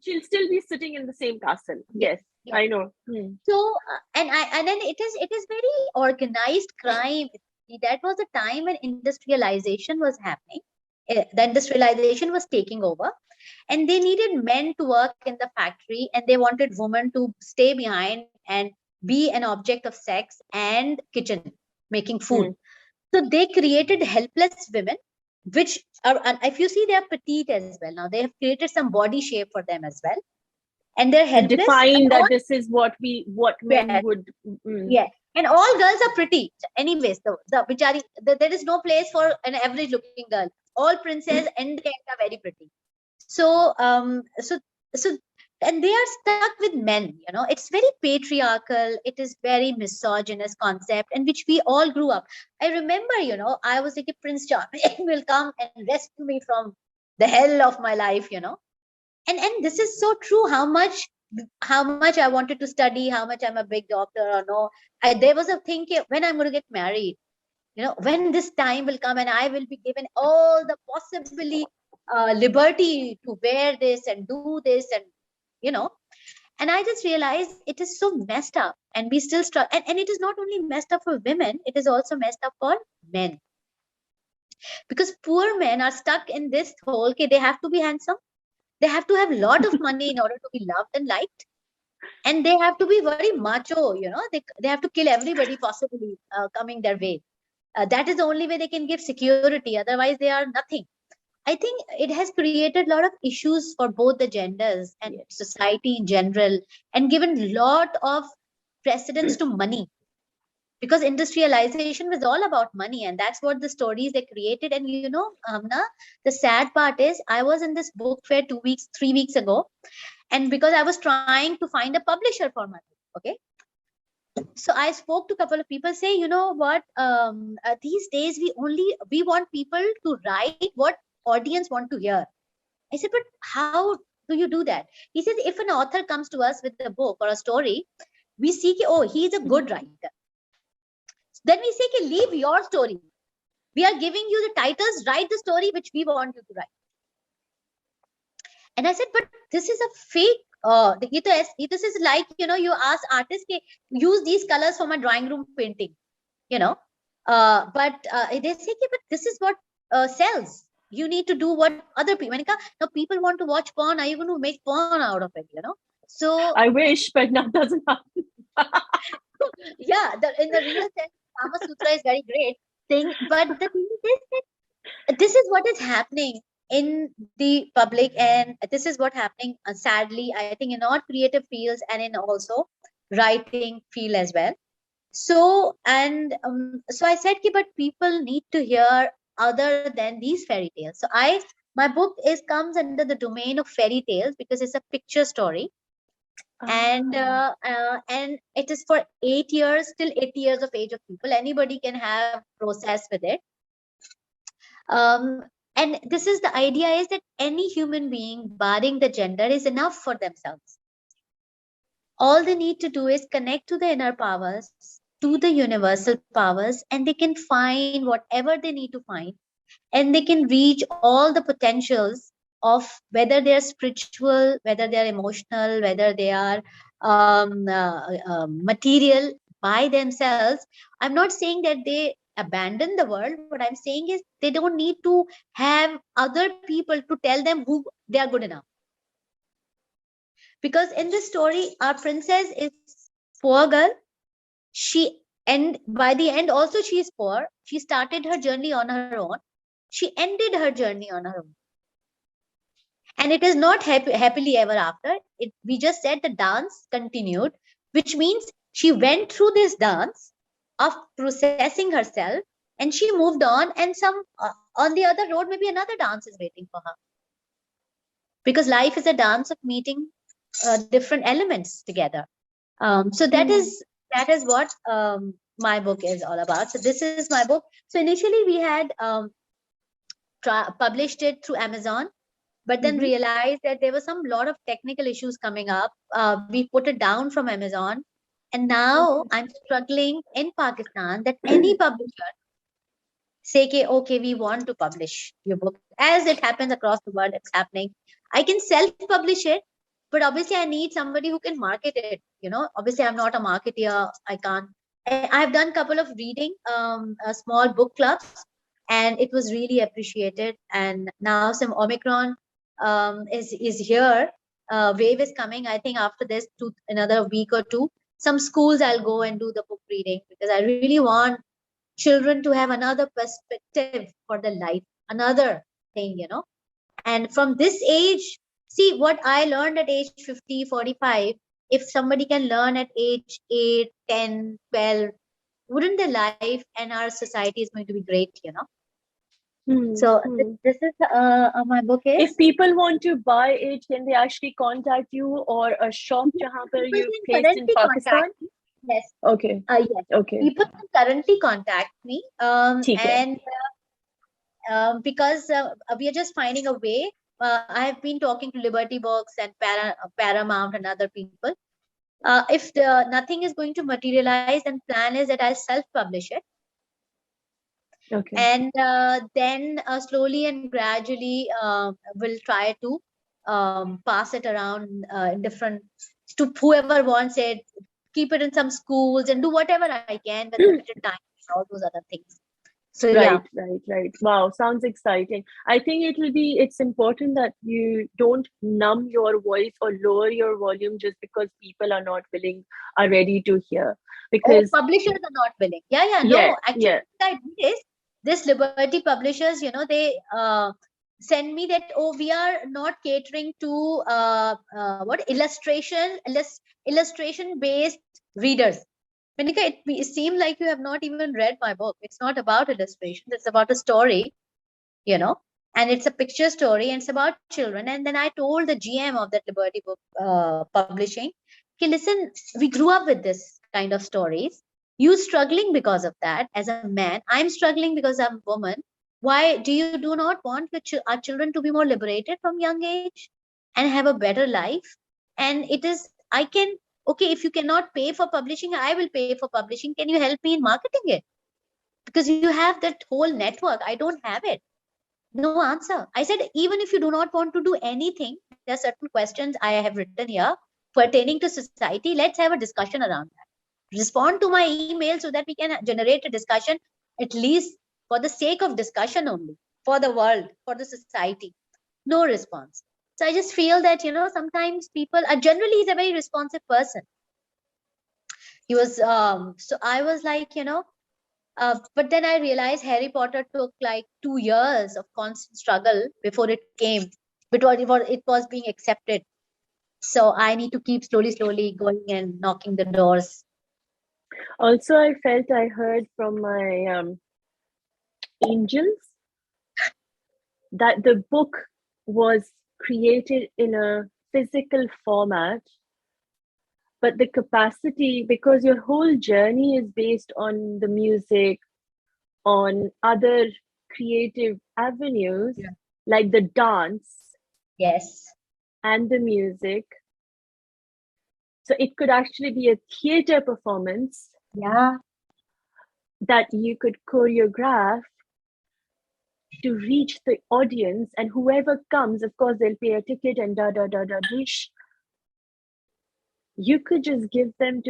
she'll still be sitting in the same castle. Yes, I know. So, and then it is very organized crime. That was a time when industrialization was happening. The industrialization was taking over, and they needed men to work in the factory, and they wanted women to stay behind and be an object of sex and kitchen, making food. So they created helpless women, which are, if you see, they are petite as well. Now they have created some body shape for them as well, and they're helpless. Define that this is what men would. And all girls are pretty. Anyways, the bichari, there is no place for an average looking girl. All princesses and are very pretty. So and they are stuck with men. It's very patriarchal. It is very misogynist concept, and which we all grew up. I remember, I was like, Prince Charming will come and rescue me from the hell of my life. And this is so true. How much I wanted to study, how much I'm a big doctor or no. There was a thinking when I'm going to get married, when this time will come and I will be given all the possibly liberty to wear this and do this and and I just realized it is so messed up, and we still struggle. And it is not only messed up for women, it is also messed up for men, because poor men are stuck in this whole, okay, they have to be handsome, they have to have a lot of money in order to be loved and liked, and they have to be very macho, they have to kill everybody possibly coming their way. That is the only way they can give security, otherwise they are nothing. I think it has created a lot of issues for both the genders and society in general, and given a lot of precedence to money, because industrialization was all about money, and that's what the stories they created. And Hamna, the sad part is I was in this book fair 3 weeks ago, and because I was trying to find a publisher for my book, okay, so I spoke to a couple of people, say, you know what, these days we want people to write what audience want to hear. I said, but how do you do that? He said, if an author comes to us with a book or a story, we see, oh, he's a good writer. Then we say, leave your story. We are giving you the titles, write the story which we want you to write. And I said, but this is a fake. This is like, you ask artists, use these colors for my drawing room painting, but they say, but this is what sells. You need to do what other people. Now people want to watch porn. Are you going to make porn out of it? So I wish, but that doesn't happen. Yeah, in the real sense, Kama Sutra is very great thing. But the thing is that this is what is happening in the public, and this is what happening sadly, I think, in all creative fields and in also writing field as well. So so I said, but people need to hear other than these fairy tales. So my book comes under the domain of fairy tales because it's a picture story. And it is for 8 years till 80 years of age of people. Anybody can have process with it. And this is the idea, is that any human being, barring the gender, is enough for themselves. All they need to do is connect to the inner powers, to the universal powers, and they can find whatever they need to find, and they can reach all the potentials of whether they are spiritual, whether they are emotional, whether they are material by themselves. I'm not saying that they abandon the world. What I'm saying is they don't need to have other people to tell them who they are good enough. Because in this story, our princess is poor girl. And by the end also she is poor. She started her journey on her own. She ended her journey on her own. And it is not happily ever after. We just said the dance continued, which means she went through this dance of processing herself, and she moved on, and on the other road, maybe another dance is waiting for her. Because life is a dance of meeting different elements together. So that is what my book is all about. So this is my book. So initially we had published it through Amazon, but then realized that there was some lot of technical issues coming up. We put it down from Amazon, and now I'm struggling in Pakistan that any publisher say, okay, we want to publish your book. As it happens across the world, it's happening. I can self-publish it, but obviously I need somebody who can market it. Obviously I'm not a marketer. I can't. I've done a couple of reading, small book clubs, and it was really appreciated. And now some Omicron is here. Wave is coming. I think after this, another week or two, some schools I'll go and do the book reading, because I really want children to have another perspective for their life, another thing, And from this age, see what I learned at age 50, 45, if somebody can learn at age 8, 10, 12, wouldn't their life and our society is going to be great, So this is my book is. If people want to buy it, can they actually contact you, or a shop jahan par you placed in Pakistan? Yes. Okay. Yes. Okay. People can currently contact me, and because we are just finding a way I have been talking to Liberty Books and Paramount and other people. If nothing is going to materialize, then plan is that I'll self-publish it. Okay. And then slowly and gradually we'll try to pass it around in different, to whoever wants it, keep it in some schools and do whatever I can with limited time and all those other things. So right. Wow, sounds exciting. I think it's important that you don't numb your voice or lower your volume just because people are ready to hear. Because publishers are not willing. Actually, what I did is, this Liberty Publishers, they send me that, we are not catering to illustration based readers. Menika, it seemed like you have not even read my book. It's not about illustration. It's about a story, and it's a picture story, and it's about children. And then I told the GM of that Liberty Book Publishing, okay, listen, we grew up with this kind of stories. You struggling because of that as a man. I'm struggling because I'm a woman. Why do you do not want our children to be more liberated from young age and have a better life? And okay, if you cannot pay for publishing, I will pay for publishing. Can you help me in marketing it? Because you have that whole network. I don't have it. No answer. I said, even if you do not want to do anything, there are certain questions I have written here pertaining to society. Let's have a discussion around that. Respond to my email so that we can generate a discussion, at least for the sake of discussion only, for the world, for the society. No response. So I just feel that, sometimes people are generally, he's a very responsive person. He was, so I was like, but then I realized Harry Potter took like 2 years of constant struggle before it came, before it was being accepted. So I need to keep slowly going and knocking the doors. Also, I felt I heard from my angels that the book was created in a physical format, but the capacity, because your whole journey is based on the music, on other creative avenues, like the dance, and the music. So it could actually be a theater performance, that you could choreograph to reach the audience, and whoever comes, of course, they'll pay a ticket and dish. You could just give them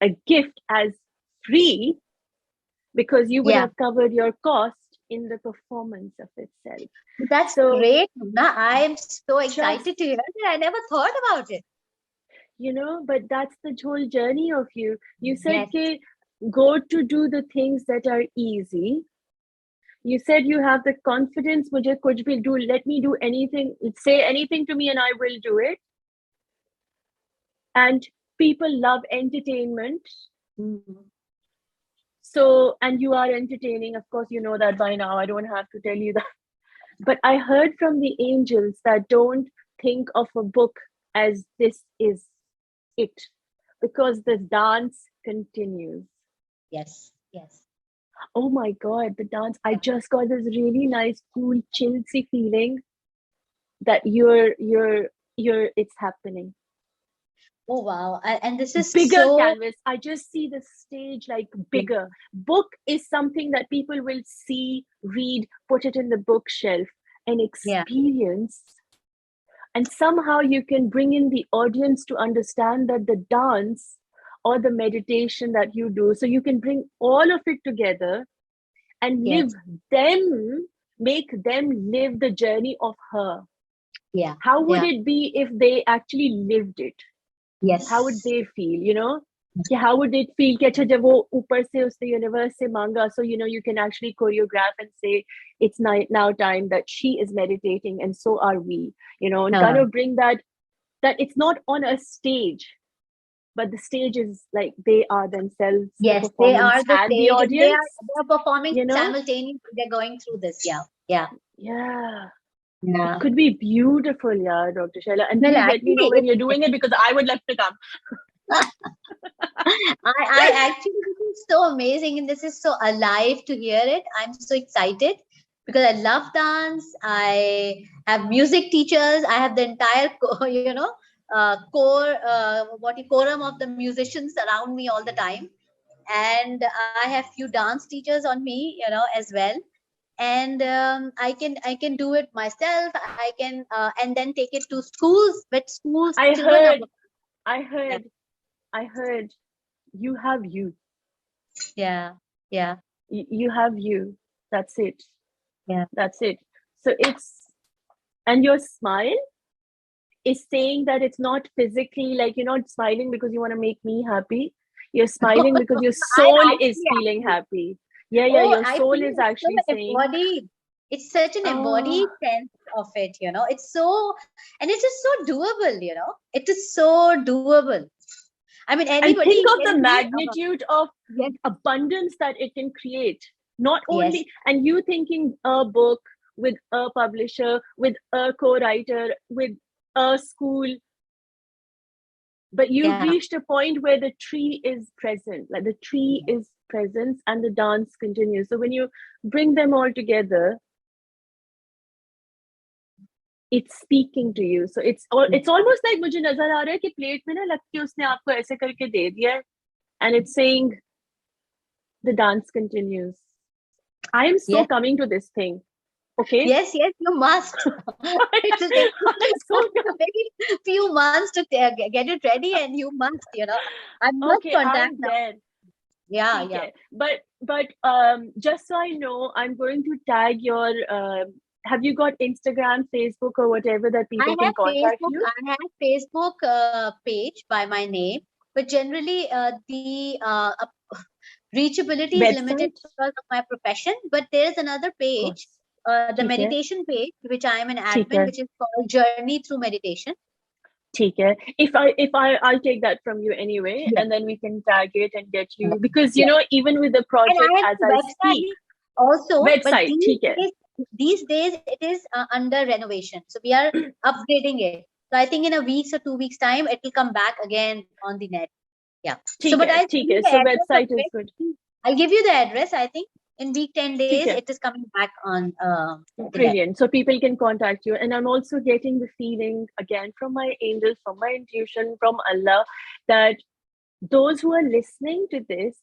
a gift as free, because you would have covered your cost in the performance of itself. That's great. I am so excited to hear that. I never thought about it. But that's the whole journey of you. You said, go to do the things that are easy. You said you have the confidence, mujhe kuch bhi do, let me do anything, say anything to me and I will do it. And people love entertainment. So, and you are entertaining. Of course, you know that by now. I don't have to tell you that. But I heard from the angels that don't think of a book as this is it, because the dance continues. Yes. Oh my God, the dance. I just got this really nice, cool, chillsy feeling that it's happening. Oh wow. And this is bigger canvas. I just see the stage like bigger. Book is something that people will see, read, put it in the bookshelf and experience. And somehow you can bring in the audience to understand that the dance or the meditation that you do, so you can bring all of it together and make them live the journey of her. How would it be if they actually lived it? How would they feel, how would it feel कि अच्छा जब वो ऊपर से उसने universe से मांगा, so you can actually choreograph and say it's now time that she is meditating and so are we, and kind of bring that it's not on a stage, but the stage is like they are themselves. They are the stage, the audience. They are performing simultaneously. They're going through this. It could be beautiful, Dr. Shehla. And please let me know when you're doing it, because I would love to come. I actually, this is so amazing and this is so alive to hear it. I'm so excited. because I love dance. I have music teachers. I have the entire, quorum of the musicians around me all the time. And I have few dance teachers on me, as well. And I can do it myself. I can and then take it to schools, with schools. I Children heard you have you. Yeah. You have you. That's it. Yeah. That's it. So and your smile is saying that it's not physically, like you're not smiling because you want to make me happy. You're smiling because your soul is feeling happy. Yeah, your soul is actually saying. Embodied. It's such an embodied sense of it, It's so, and it's just so doable, It is so doable. I mean, anybody. And think of the magnitude of abundance that it can create. Not only, and you thinking a book with a publisher, with a co-writer, with a school, but you've reached a point where the tree is present, like the tree is present and the dance continues. So when you bring them all together, it's speaking to you. So it's almost like मुझे नजर आ रहा है कि plate में ना लग के उसने आपको ऐसे करके दे दिया है, and it's saying the dance continues. I am so coming to this thing. Okay. Yes, you must. It will take maybe few months to get it ready, and you must, I must contact them. Yeah. But just so I know, I'm going to tag your. Have you got Instagram, Facebook, or whatever that people can contact you? I have Facebook page by my name, but generally the reachability is limited because of my profession. But there is another page. The meditation page, which I am an admin, which is called Journey Through Meditation. Okay. I'll take that from you anyway, and then we can tag it and get you, because even with the project, as I speak, also website. These days it is under renovation, so we are upgrading it. So I think in a week or 2 weeks time, it will come back again on the net. Yeah. So website is good. I'll give you the address. I think in week 10 days, it is coming back on. Brilliant. So people can contact you. And I'm also getting the feeling, again, from my angels, from my intuition, from Allah, that those who are listening to this,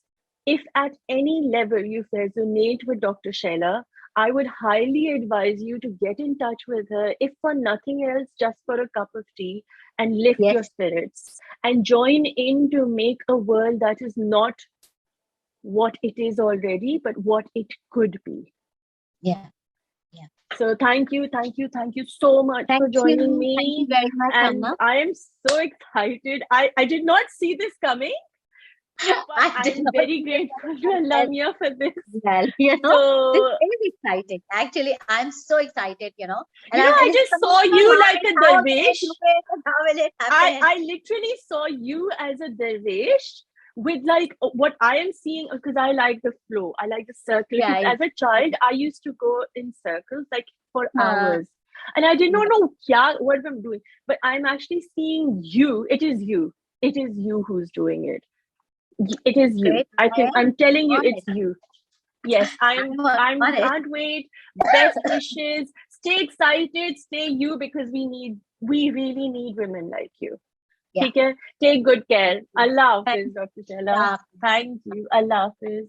if at any level you resonate with Dr. Shehla, I would highly advise you to get in touch with her, if for nothing else, just for a cup of tea, and lift your spirits and join in to make a world that is not what it is already, but what it could be. Yeah. So thank you so much for joining me. Thank you very much, and Anna. I am so excited. I did not see this coming. I'm very grateful to Allah for this. Well, this is exciting. Actually, I'm so excited, And I just saw you like a dervish. I literally saw you as a dervish with like what I am seeing, because I like the flow. I like the circle. As a child, I used to go in circles like for hours. And I did not know what I'm doing. But I'm actually seeing you. It is you. It is you who's doing it. It is you. I'm telling you, it's you. Yes, I can't wait. Best wishes. Stay excited. Stay you, because we really need women like you. Take good care. Allah Hafiz, Dr. Shehla. Thank you. Allah Hafiz.